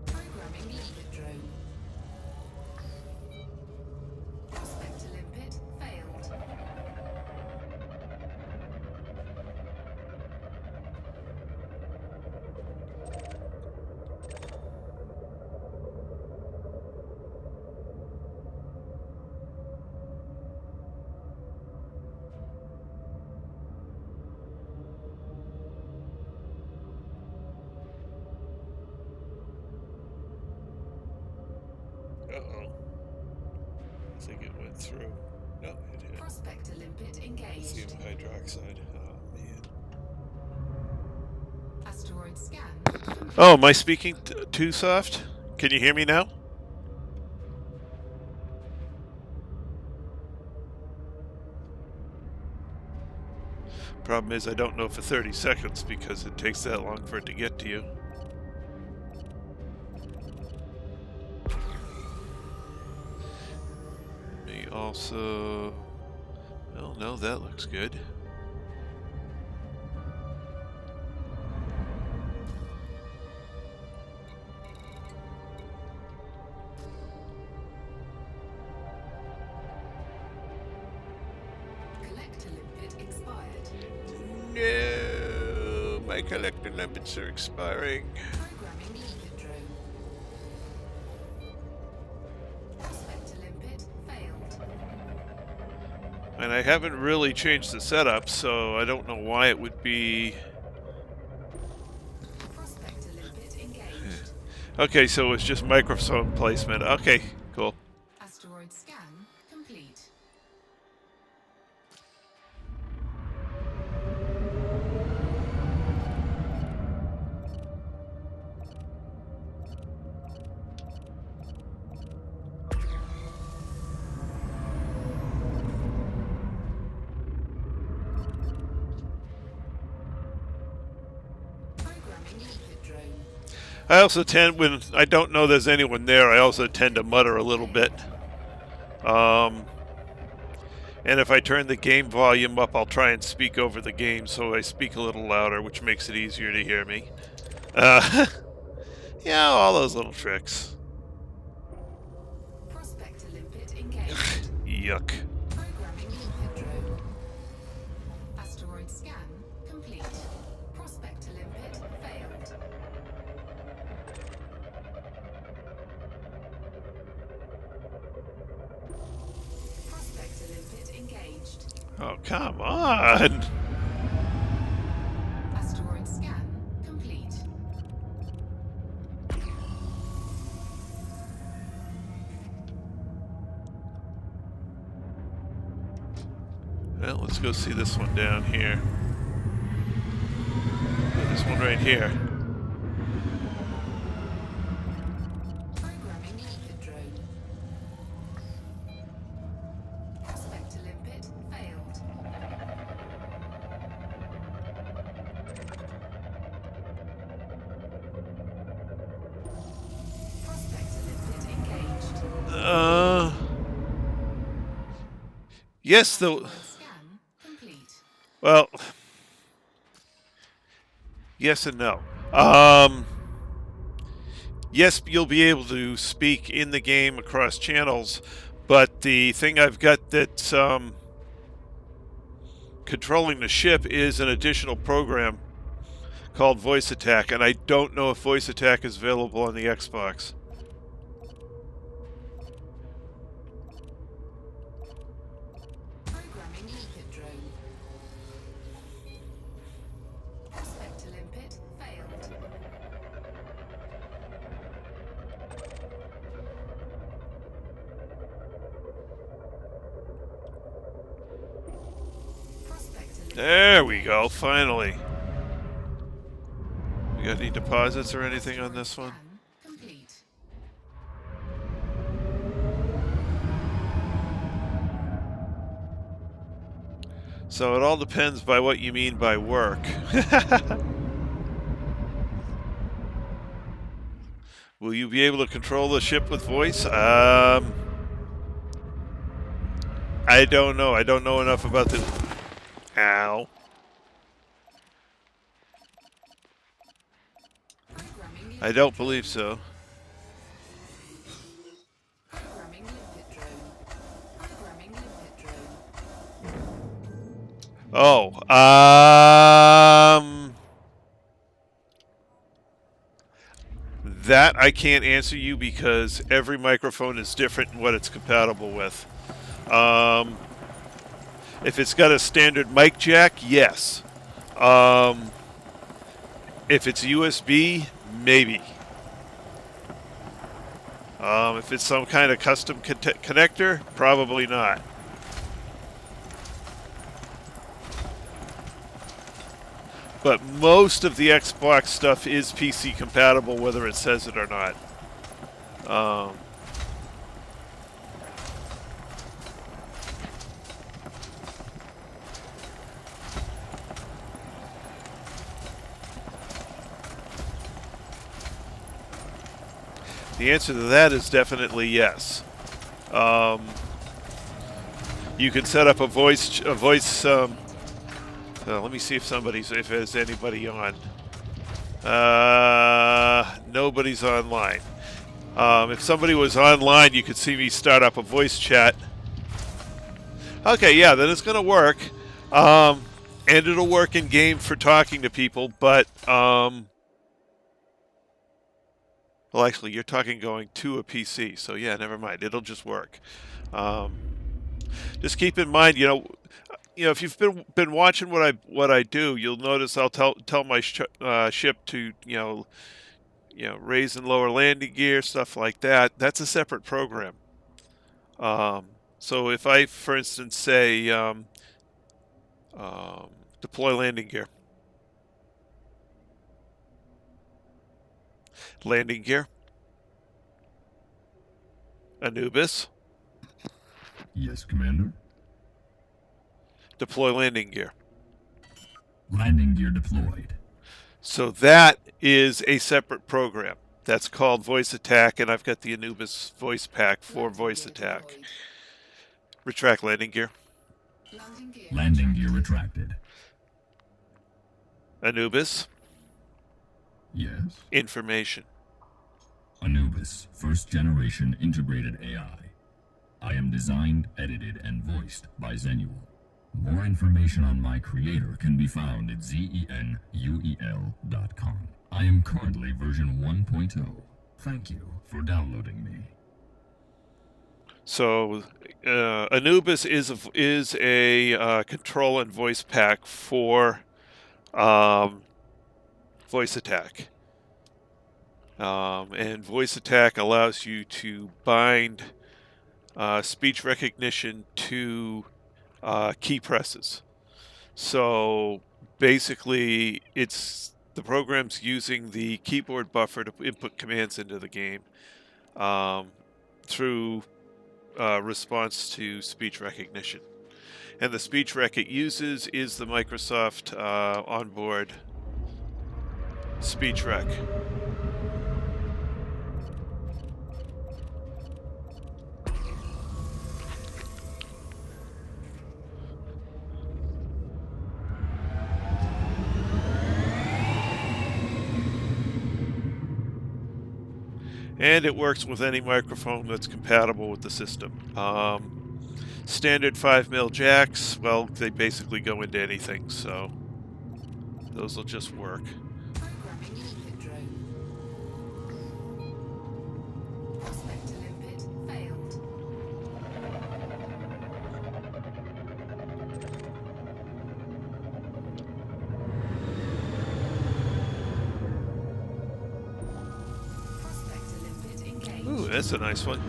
Programming limpet drone. Prospector limpet failed. Uh-oh. I think it went through. No, it hit. Prospector limpet engaged. Lithium hydroxide. Oh, man. Asteroid scan. Oh, am I speaking too soft? Can you hear me now? Problem is, I don't know for 30 seconds because it takes that long for it to get to you. May also... Well, no, that looks good. Collector limpet expired. No, my collector limpets are expiring. Programming limpet drone. Prospector limpet failed. And I haven't really changed the setup, so I don't know why it would be... Prospector limpet engaged. Okay, so it was just microphone placement. Okay, cool. Asteroid scan complete. Programming limpet drone. I also tend, when I don't know there's anyone there, I also tend to mutter a little bit. And if I turn the game volume up, I'll try and speak over the game, so I speak a little louder, which makes it easier to hear me. Yeah, all those little tricks. Prospector limpet engaged. Yuck. Programming limpet drone. Asteroid scan complete. Prospector limpet failed. Prospector limpet engaged. Oh, come on! Asteroid scan complete. Well, let's go see this one down here. This one right here. Programming limpet drone. Prospector limpet failed. Prospector limpet engaged. Yes, the... Asteroid scan complete. Well... Yes and no. Yes, you'll be able to speak in the game across channels, but the thing I've got that's controlling the ship is an additional program called Voice Attack, and I don't know if Voice Attack is available on the Xbox. Programming limpet drone. Prospector limpet failed. Prospector limpet There we go, finally. We got any deposits or anything on this one? scan complete. So it all depends by what you mean by work. Will you be able to control the ship with voice? I don't know. I don't know enough about the... Ow. Programming I don't believe so. Programming limpet drone. Programming limpet drone. Oh, that I can't answer you because every microphone is different in what it's compatible with. If it's got a standard mic jack, yes. If it's USB, maybe. If it's some kind of custom connector, probably not. But most of the Xbox stuff is PC compatible, whether it says it or not. The answer to that is definitely yes. You can set up a voice. Let me see if there's anybody on. Nobody's online. If somebody was online, you could see me start up a voice chat. Okay, yeah, then it's going to work. And it'll work in game for talking to people, but, well, actually, you're going to a PC, so yeah, never mind. It'll just work. Just keep in mind, if you've been watching what I do, you'll notice I'll tell my ship to, raise and lower landing gear, stuff like that. That's a separate program. So if I, for instance, say deploy landing gear, Anubis, Yes, Commander. deploy landing gear. Landing gear deployed. So that is a separate program. That's called voice attack, and I've got the Anubis voice pack for voice attack. Deployed. Retract landing gear. Landing gear retracted. Anubis, Yes. information. Anubis, first generation integrated AI. I am designed, edited, and voiced by Zenuel. More information on my creator can be found at zenuel.com. I am currently version 1.0. Thank you for downloading me. So Anubis is a control and voice pack for voice attack. And voice attack allows you to bind speech recognition to key presses. So basically, the program's using the keyboard buffer to input commands into the game through response to speech recognition. And the speech rec it uses is the Microsoft onboard speech rec. And it works with any microphone that's compatible with the system. Standard 5mm jacks, well, they basically go into anything, so those will just work. Programming limpet drone. Prospector limpet failed. Prospector limpet engaged. Ooh, that's a nice one.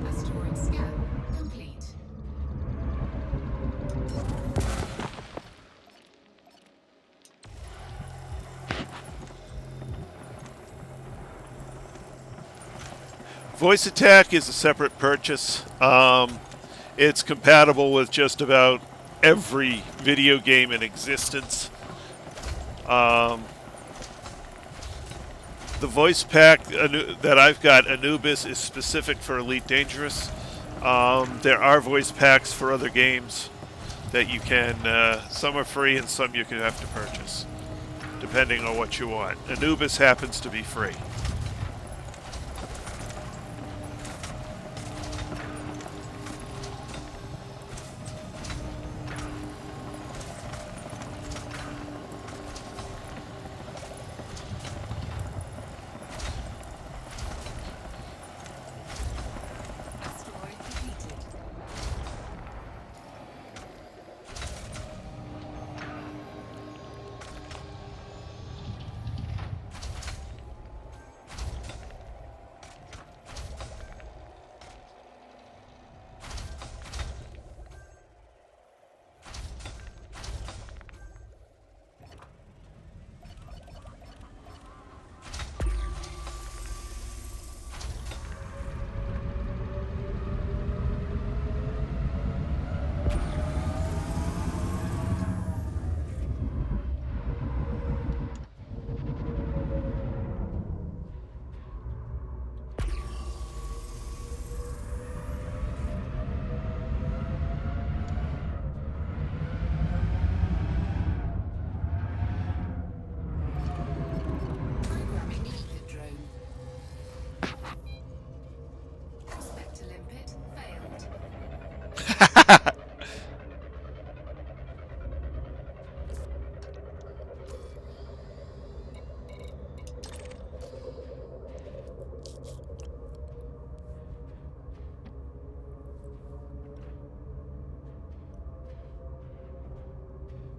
Asteroid scan complete. Voice attack is a separate purchase. It's compatible with just about every video game in existence. The voice pack that I've got, Anubis, is specific for Elite Dangerous. There are voice packs for other games that you can, some are free and some you can have to purchase, depending on what you want. Anubis happens to be free. Asteroid depleted.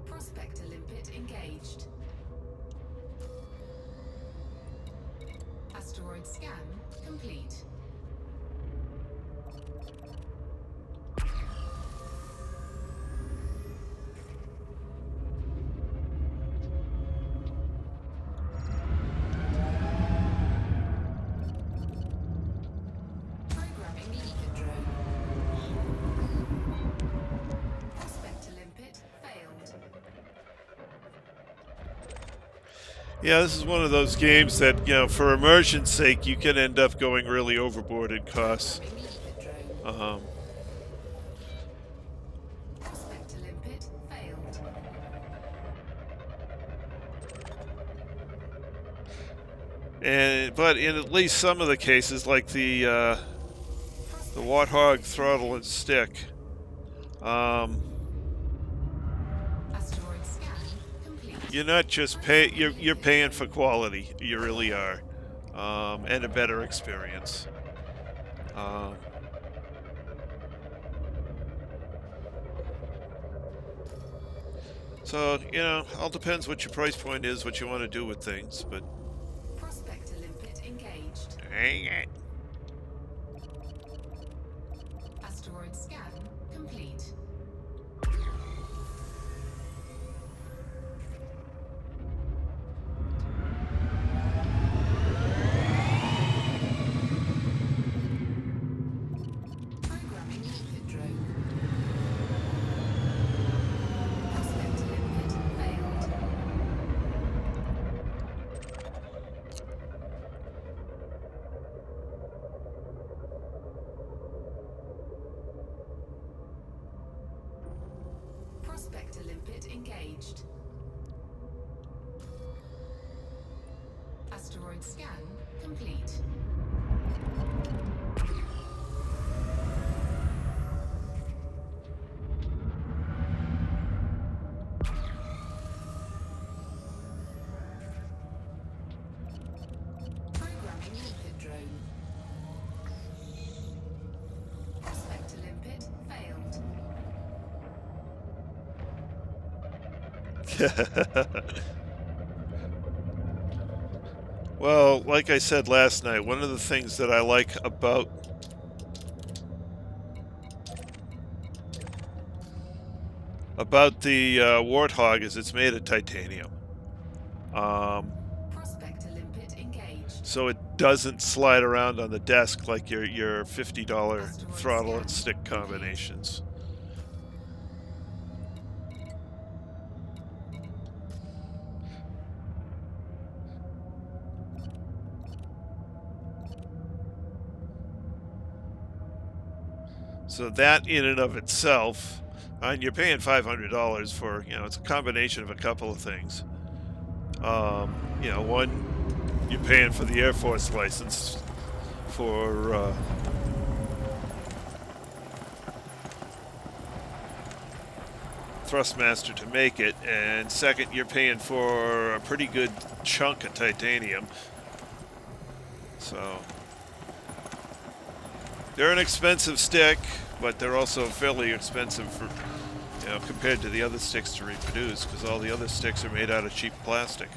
Prospector limpet engaged. Asteroid scan complete. Programming the Ether drone. Prospector limpet failed. Yeah, this is one of those games that, for immersion's sake, you can end up going really overboard in costs. Programming the Ether drone. Prospector limpet failed. But in at least some of the cases, like the Warthog throttle and stick, Asteroid scan complete. you're not just you're paying for quality. You really are, and a better experience. So all depends what your price point is, what you want to do with things, but. Prospector limpet engaged. Dang it. Asteroid scan complete. Programming Ether drone. Prospector limpet failed. Prospector limpet engaged. Asteroid scan complete. Programming Ether drone. Prospector limpet failed. Well, like I said last night, one of the things that I like about the Warthog is it's made of titanium. Prospector limpet engaged. So it doesn't slide around on the desk like your $50 throttle and stick combinations. So that in and of itself, and you're paying $500 for, it's a combination of a couple of things. One, you're paying for the Air Force license for Thrustmaster to make it, and second, you're paying for a pretty good chunk of titanium. So they're an expensive stick, but they're also fairly expensive for, compared to the other sticks to reproduce, because all the other sticks are made out of cheap plastic.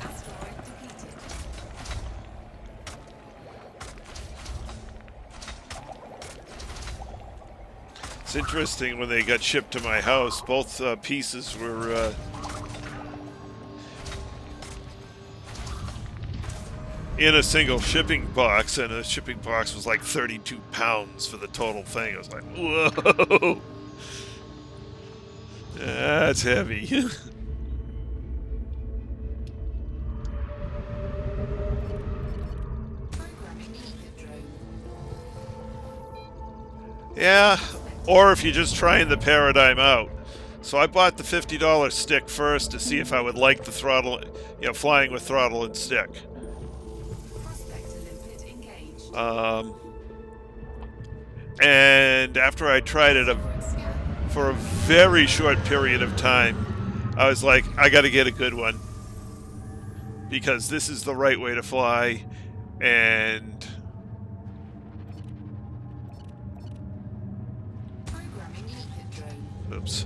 Asteroid depleted. It's interesting, when they got shipped to my house, both pieces were in a single shipping box, and the shipping box was like 32 pounds for the total thing. I was like, whoa! That's heavy. Programming Ether drone. Yeah, or if you're just trying the paradigm out. So I bought the $50 stick first to see if I would like the throttle, flying with throttle and stick. Prospector limpet engaged. And after I tried it Asteroid scan. for a very short period of time, I was like, I got to get a good one because this is the right way to fly. And Programming limpet drone. oops,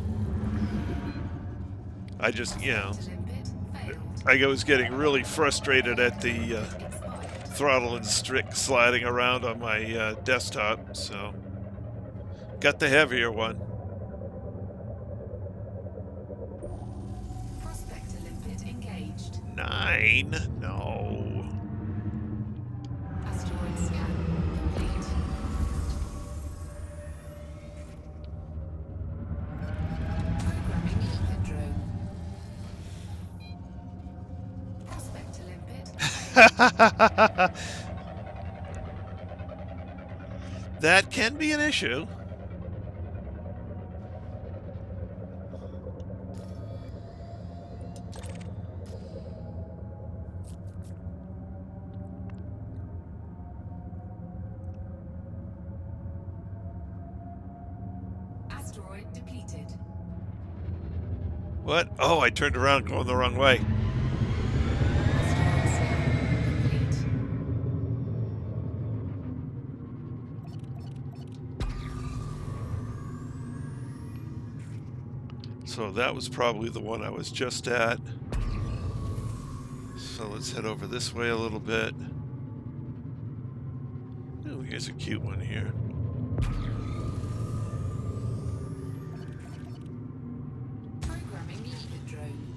I just, Prospector limpet failed. I was getting really frustrated at the Expired. throttle and stick sliding around on my desktop, so got the heavier one. Prospector limpet engaged. 9? No. Asteroid scan complete. Programming limpet drone. Prospector limpet. That can be an issue. Asteroid depleted. What? Oh, I turned around going the wrong way. Asteroid scan complete. So that was probably the one I was just at. So let's head over this way a little bit. Oh, here's a cute one here. Programming limpet drone.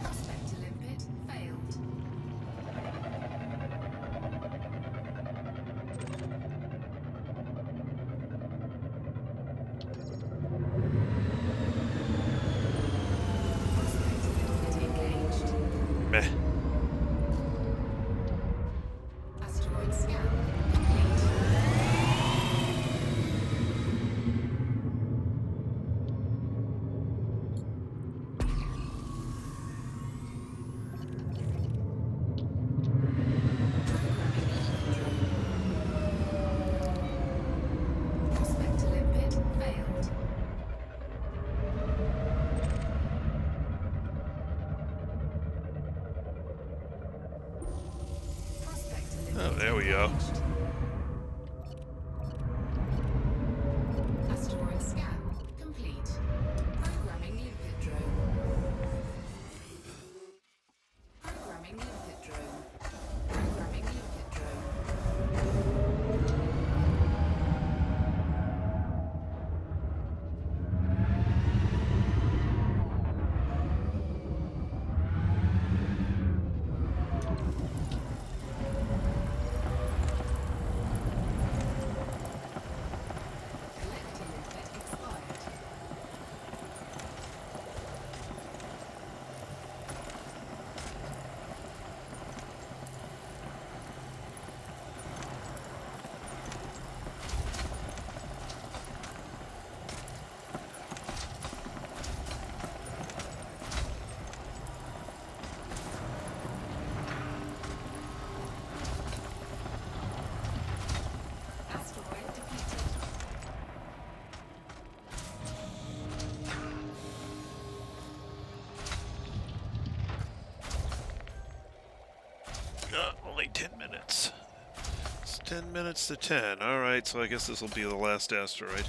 Prospector limpet failed. Prospector limpet engaged. Meh. Asteroid scan complete. Prospector limpet failed. Prospector limpet Oh, there we go. engaged. Asteroid scan complete. Programming limpet drone. Programming limpet drone. Programming limpet drone. Collector limpet expired. Asteroid depleted. Only 10 minutes. It's 10 minutes to 10. Alright, so I guess this will be the last asteroid.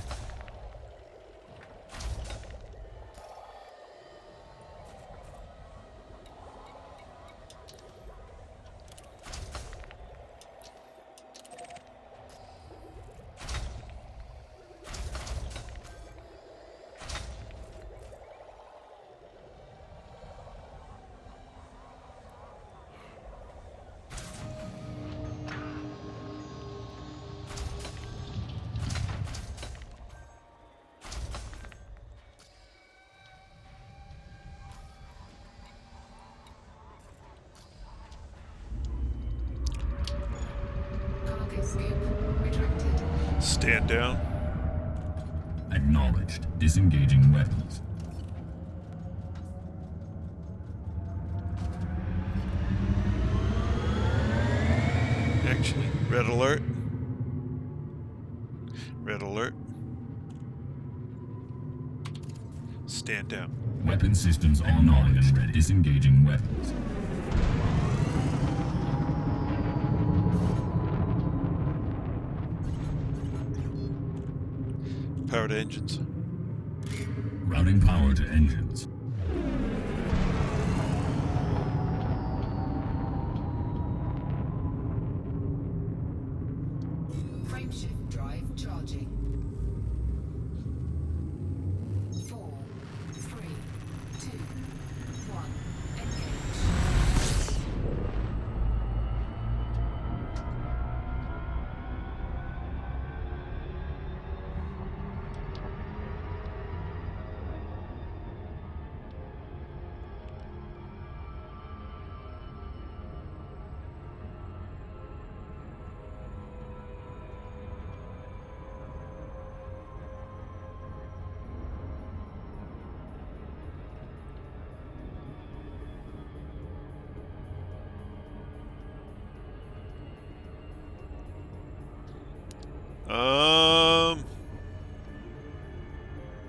Cargo scoop retracted. Stand down. Acknowledged. Disengaging weapons. Actually, red alert. Red alert. Stand down. Weapon systems online and ready. Disengaging weapons. Power to engines. Routing power to engines. Frameshift drive charging. 4, 3, 2, 1. Engage.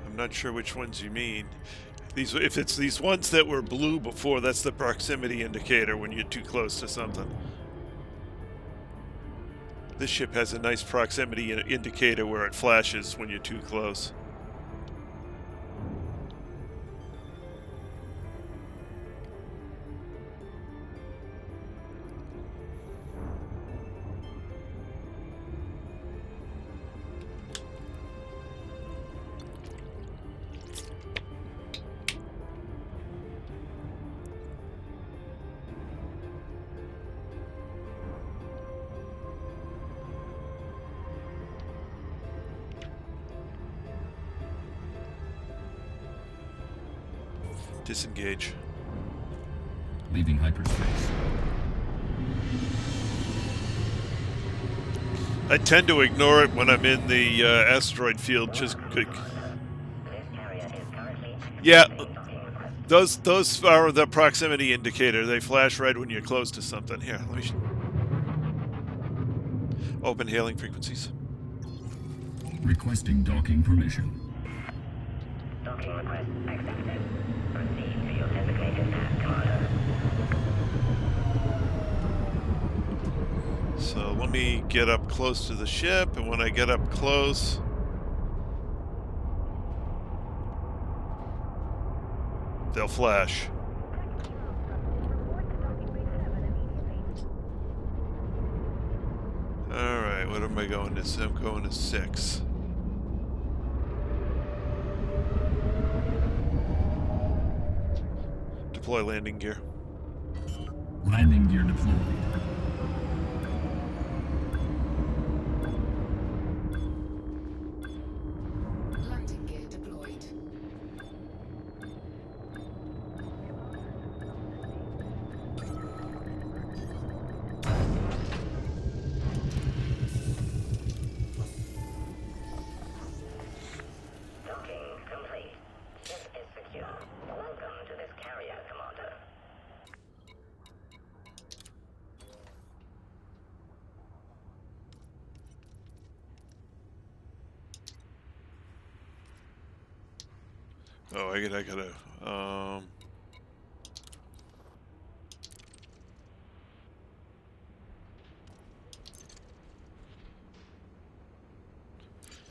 I'm not sure which ones you mean. These, if it's these ones that were blue before, that's the proximity indicator when you're too close to something. This ship has a nice proximity indicator where it flashes when you're too close. Disengage. Leaving hyperspace. I tend to ignore it when I'm in the asteroid field. Just yeah, those are the proximity indicator. They flash right when you're close to something. Here, let me open hailing frequencies. Requesting docking permission. Docking request accepted. Proceed to your designated path, Commander. So let me get up close to the ship, and when I get up close, they'll flash. Alright, what am I going to? I'm going to 6. Deploy landing gear. Landing gear deployed. Landing gear deployed. Docking complete. Ship is secure. Welcome to this carrier, Commander. Oh, I gotta, um...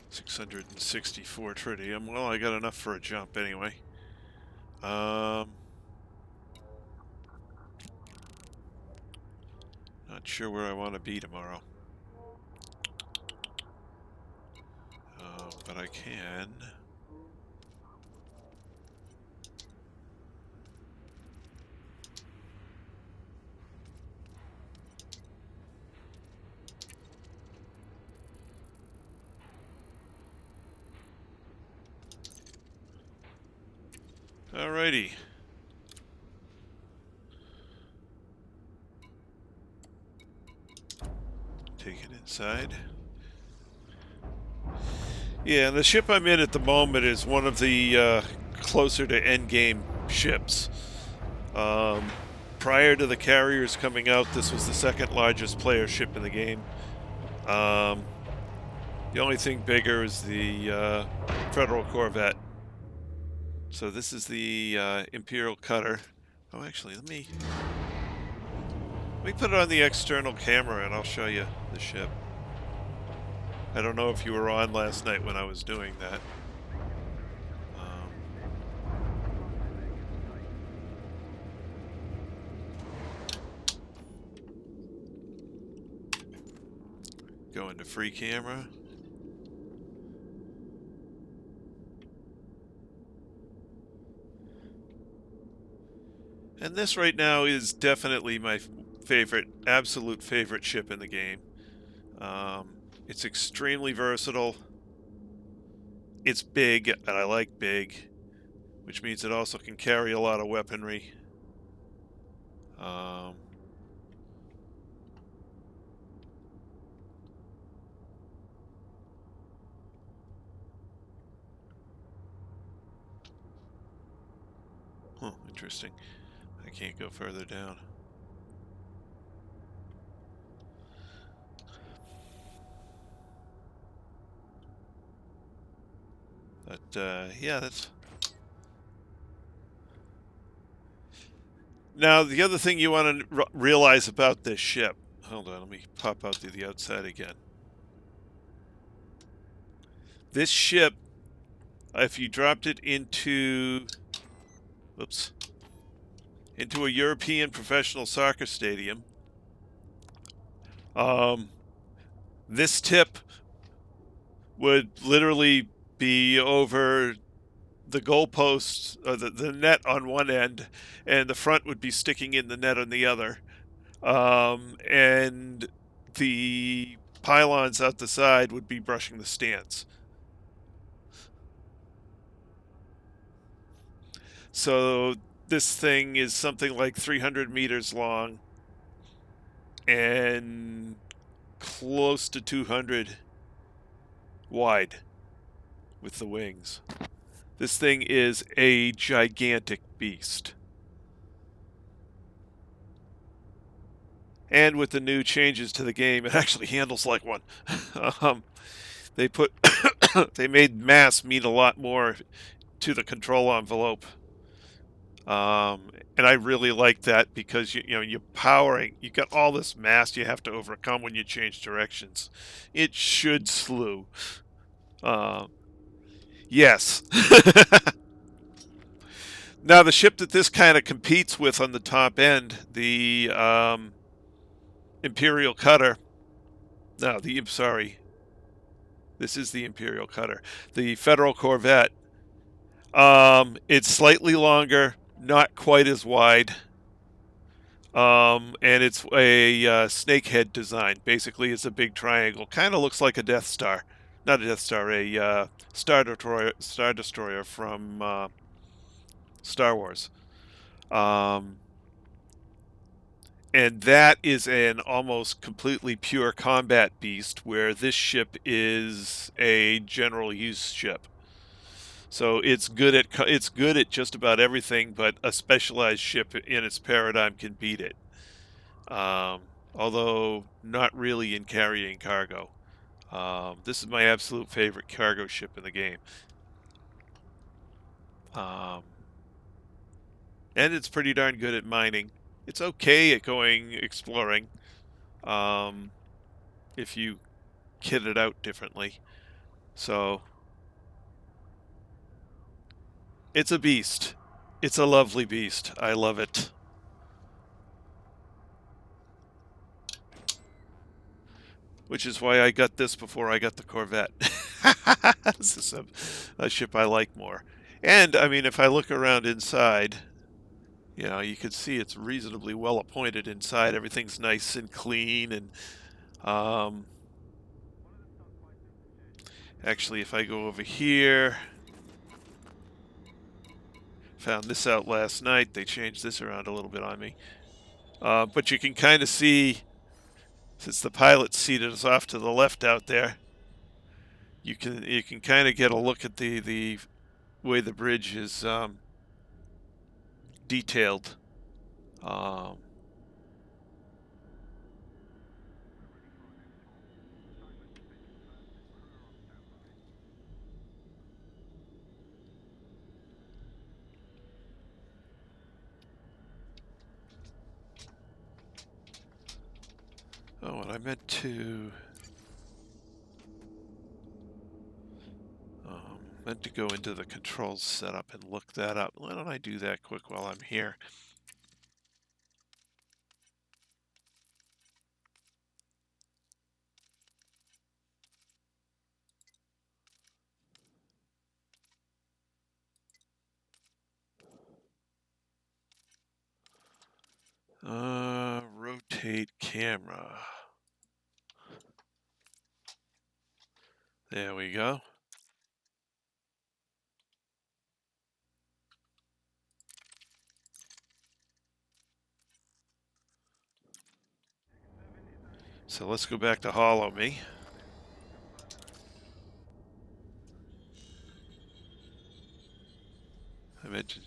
664 tritium. Well, I got enough for a jump anyway. Not sure where I want to be tomorrow. But I can. Alrighty. Take it inside. Yeah, the ship I'm in at the moment is one of the closer to endgame ships. Prior to the carriers coming out, this was the second largest player ship in the game. The only thing bigger is the Federal Corvette. So this is the Imperial Cutter. Oh, actually, let me put it on the external camera and I'll show you the ship. I don't know if you were on last night when I was doing that. Go into free camera. And this right now is definitely my favorite, absolute favorite ship in the game. It's extremely versatile. It's big, and I like big, which means it also can carry a lot of weaponry. Interesting. I can't go further down. But, yeah, that's... Now, the other thing you want to realize about this ship... Hold on, let me pop out to the outside again. This ship, if you dropped it into... Oops. Into a European professional soccer stadium, this tip would literally be over the goalpost, or the net on one end, and the front would be sticking in the net on the other. And the pylons out the side would be brushing the stands. So this thing is something like 300 meters long and close to 200 wide with the wings. This thing is a gigantic beast. And with the new changes to the game, it actually handles like one. They made mass mean a lot more to the control envelope. And I really like that because you're powering. You got all this mass you have to overcome when you change directions. It should slew. Yes. Now the ship that this kind of competes with on the top end, the Imperial Cutter. No, sorry. This is the Imperial Cutter. The Federal Corvette. It's slightly longer, not quite as wide. And it's a snakehead design. Basically, it's a big triangle. Kind of looks like a Death Star. Not a Death Star, a Star Destroyer from Star Wars. And that is an almost completely pure combat beast, where this ship is a general use ship. So it's good at just about everything, but a specialized ship in its paradigm can beat it. Although not really in carrying cargo. This is my absolute favorite cargo ship in the game. And it's pretty darn good at mining. It's okay at going exploring, if you kit it out differently. So it's a beast. It's a lovely beast. I love it. Which is why I got this before I got the Corvette. This is a ship I like more. And, I mean, if I look around inside, you can see it's reasonably well appointed inside. Everything's nice and clean. And actually, if I go over here, found this out last night. They changed this around a little bit on me. But you can kind of see, since the pilot seat is off to the left out there, you can kind of get a look at the way the bridge is detailed. Oh, and I meant to go into the controls setup and look that up. Why don't I do that quick while I'm here? Rotate camera. There we go. So let's go back to Hollow Me. I mentioned.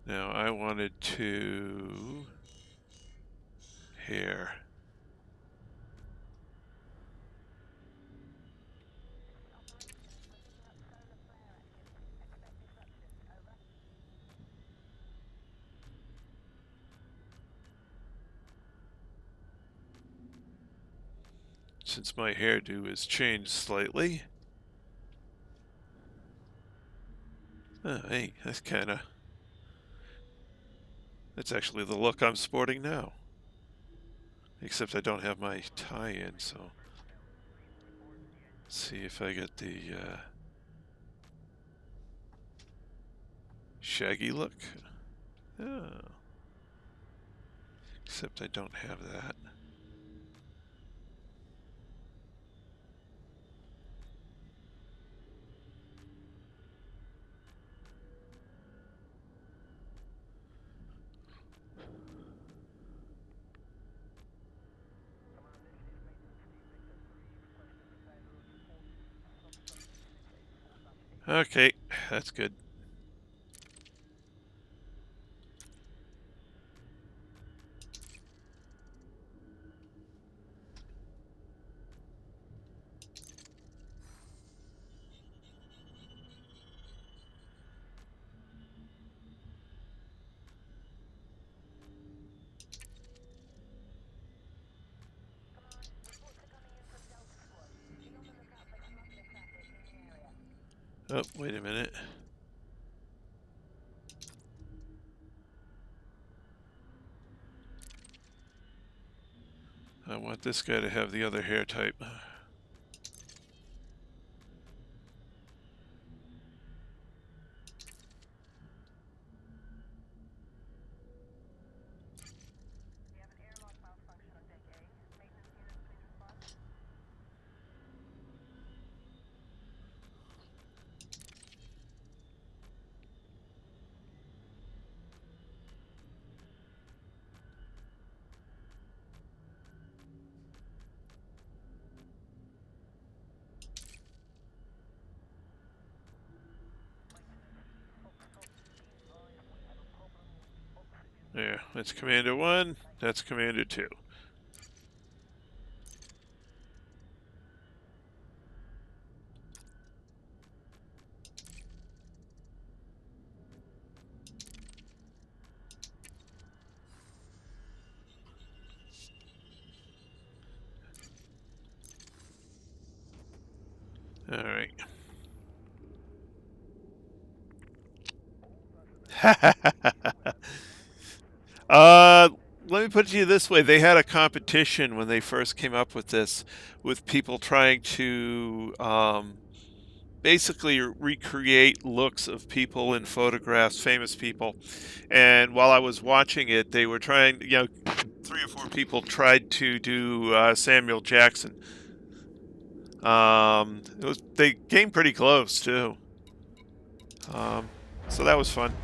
Now I wanted to here. Since my hairdo has changed slightly. Oh, hey, that's actually the look I'm sporting now. Except I don't have my tie in, so let's see if I get the shaggy look. Oh. Except I don't have that. Okay, that's good. Oh, wait a minute. I want this guy to have the other hair type. There, that's Commander 1, that's Commander 2. All right. Let me put it to you this way. They had a competition when they first came up with this, with people trying to basically recreate looks of people in photographs, famous people. And while I was watching it, they were trying, 3 or 4 people tried to do Samuel Jackson. They came pretty close, too. So that was fun.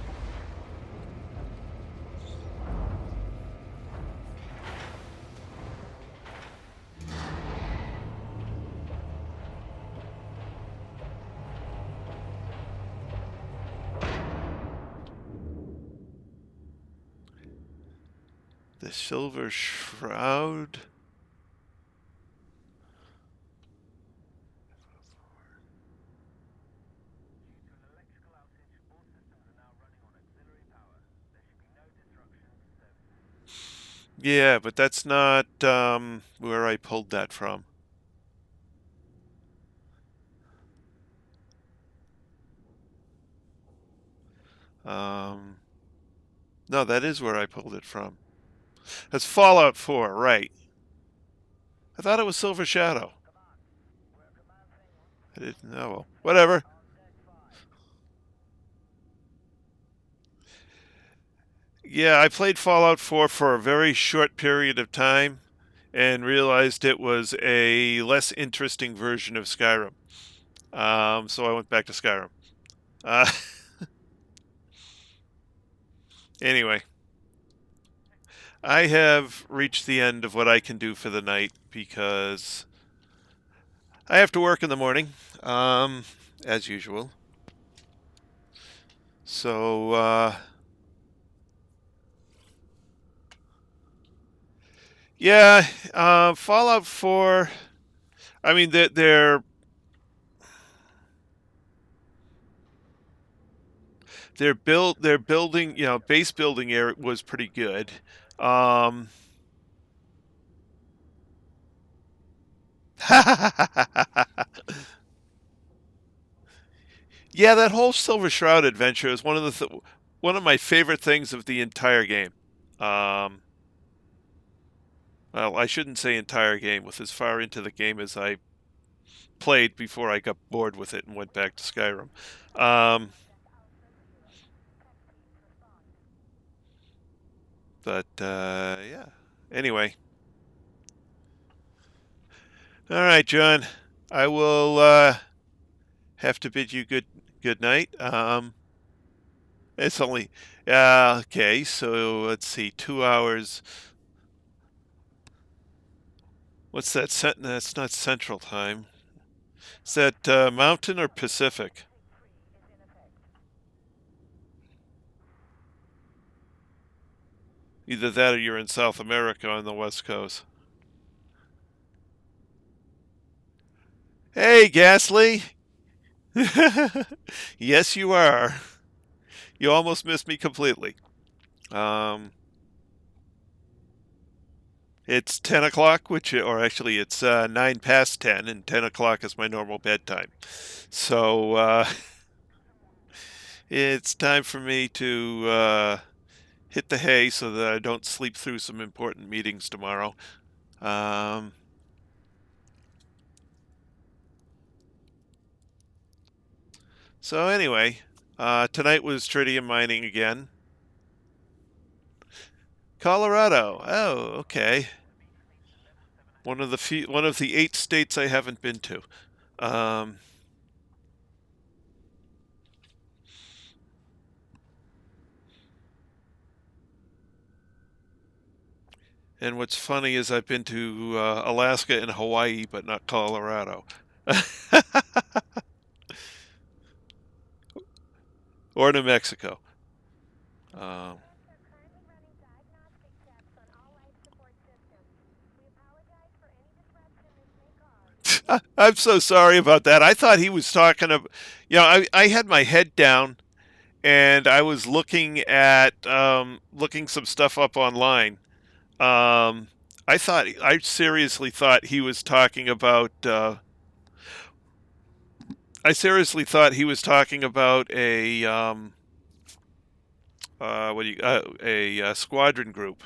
The Silver Shroud. Yeah, but that's not where I pulled that from. No, that is where I pulled it from. That's Fallout 4, right. I thought it was Silver Shadow. I didn't know. Well, whatever. Yeah, I played Fallout 4 for a very short period of time and realized it was a less interesting version of Skyrim. So I went back to Skyrim. Uh, anyway, I have reached the end of what I can do for the night because I have to work in the morning, as usual. So, yeah, Fallout 4. I mean, their building, base building area was pretty good. Um, yeah, that whole Silver Shroud adventure is one of my favorite things of the entire game. Um, well, I shouldn't say entire game. With as far into the game as I played before I got bored with it and went back to Skyrim. Um, but yeah. Anyway, all right, John. I will have to bid you good night. It's only okay. So let's see, 2 hours. What's that? That's not Central Time. Is that Mountain or Pacific? Either that or you're in South America on the West Coast. Hey, Gasly. Yes, you are. You almost missed me completely. Um, it's 10 o'clock, or actually it's 9 past 10, and 10 o'clock is my normal bedtime. So it's time for me to hit the hay so that I don't sleep through some important meetings tomorrow. Um, so anyway, tonight was tritium mining again. Colorado. Oh, okay. One of the 8 states I haven't been to. Um, and what's funny is I've been to Alaska and Hawaii, but not Colorado. Or New Mexico. Um, I'm so sorry about that. I thought he was talking about, I had my head down and I was looking at looking some stuff up online. Um, I seriously thought he was talking about. I seriously thought he was talking about a squadron group.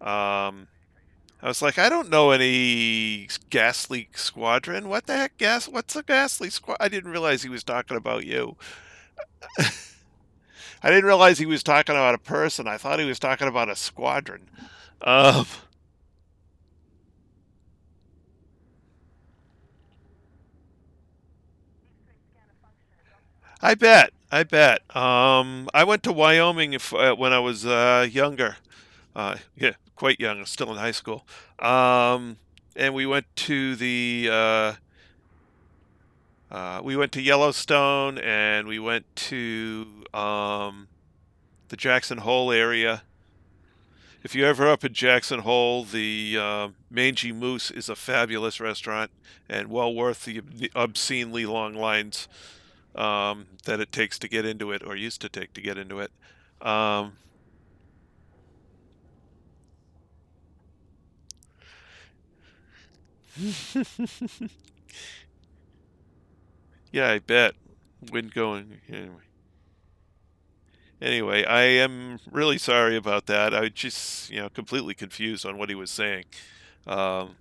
I was like, I don't know any Ghastly Squadron. What the heck, What's a Ghastly Squad? I didn't realize he was talking about you. I didn't realize he was talking about a person. I thought he was talking about a squadron. Um, I bet. I bet. I went to Wyoming when I was younger. Yeah, quite young. Still in high school. And we went to Yellowstone, and we went to the Jackson Hole area. If you're ever up in Jackson Hole, the Mangy Moose is a fabulous restaurant and well worth the obscenely long lines that it takes to get into it, or used to take to get into it. Yeah, I bet. Wind going. Anyway, I am really sorry about that. I just, completely confused on what he was saying. Um,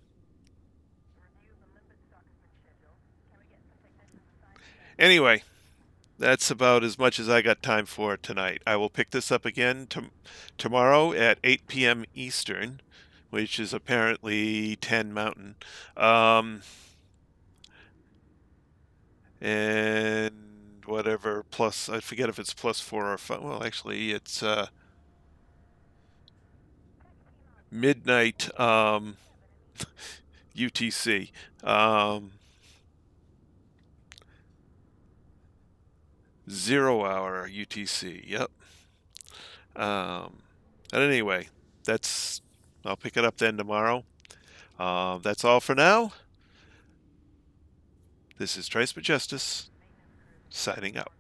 anyway, that's about as much as I got time for tonight. I will pick this up again tomorrow at 8 p.m. Eastern, which is apparently 10 Mountain. And whatever plus, I forget if it's +4 or 5. Well, actually, it's midnight UTC. 0 hour UTC. Yep. But anyway, that's I'll pick it up then tomorrow. That's all for now. This is Trice Majestus signing out.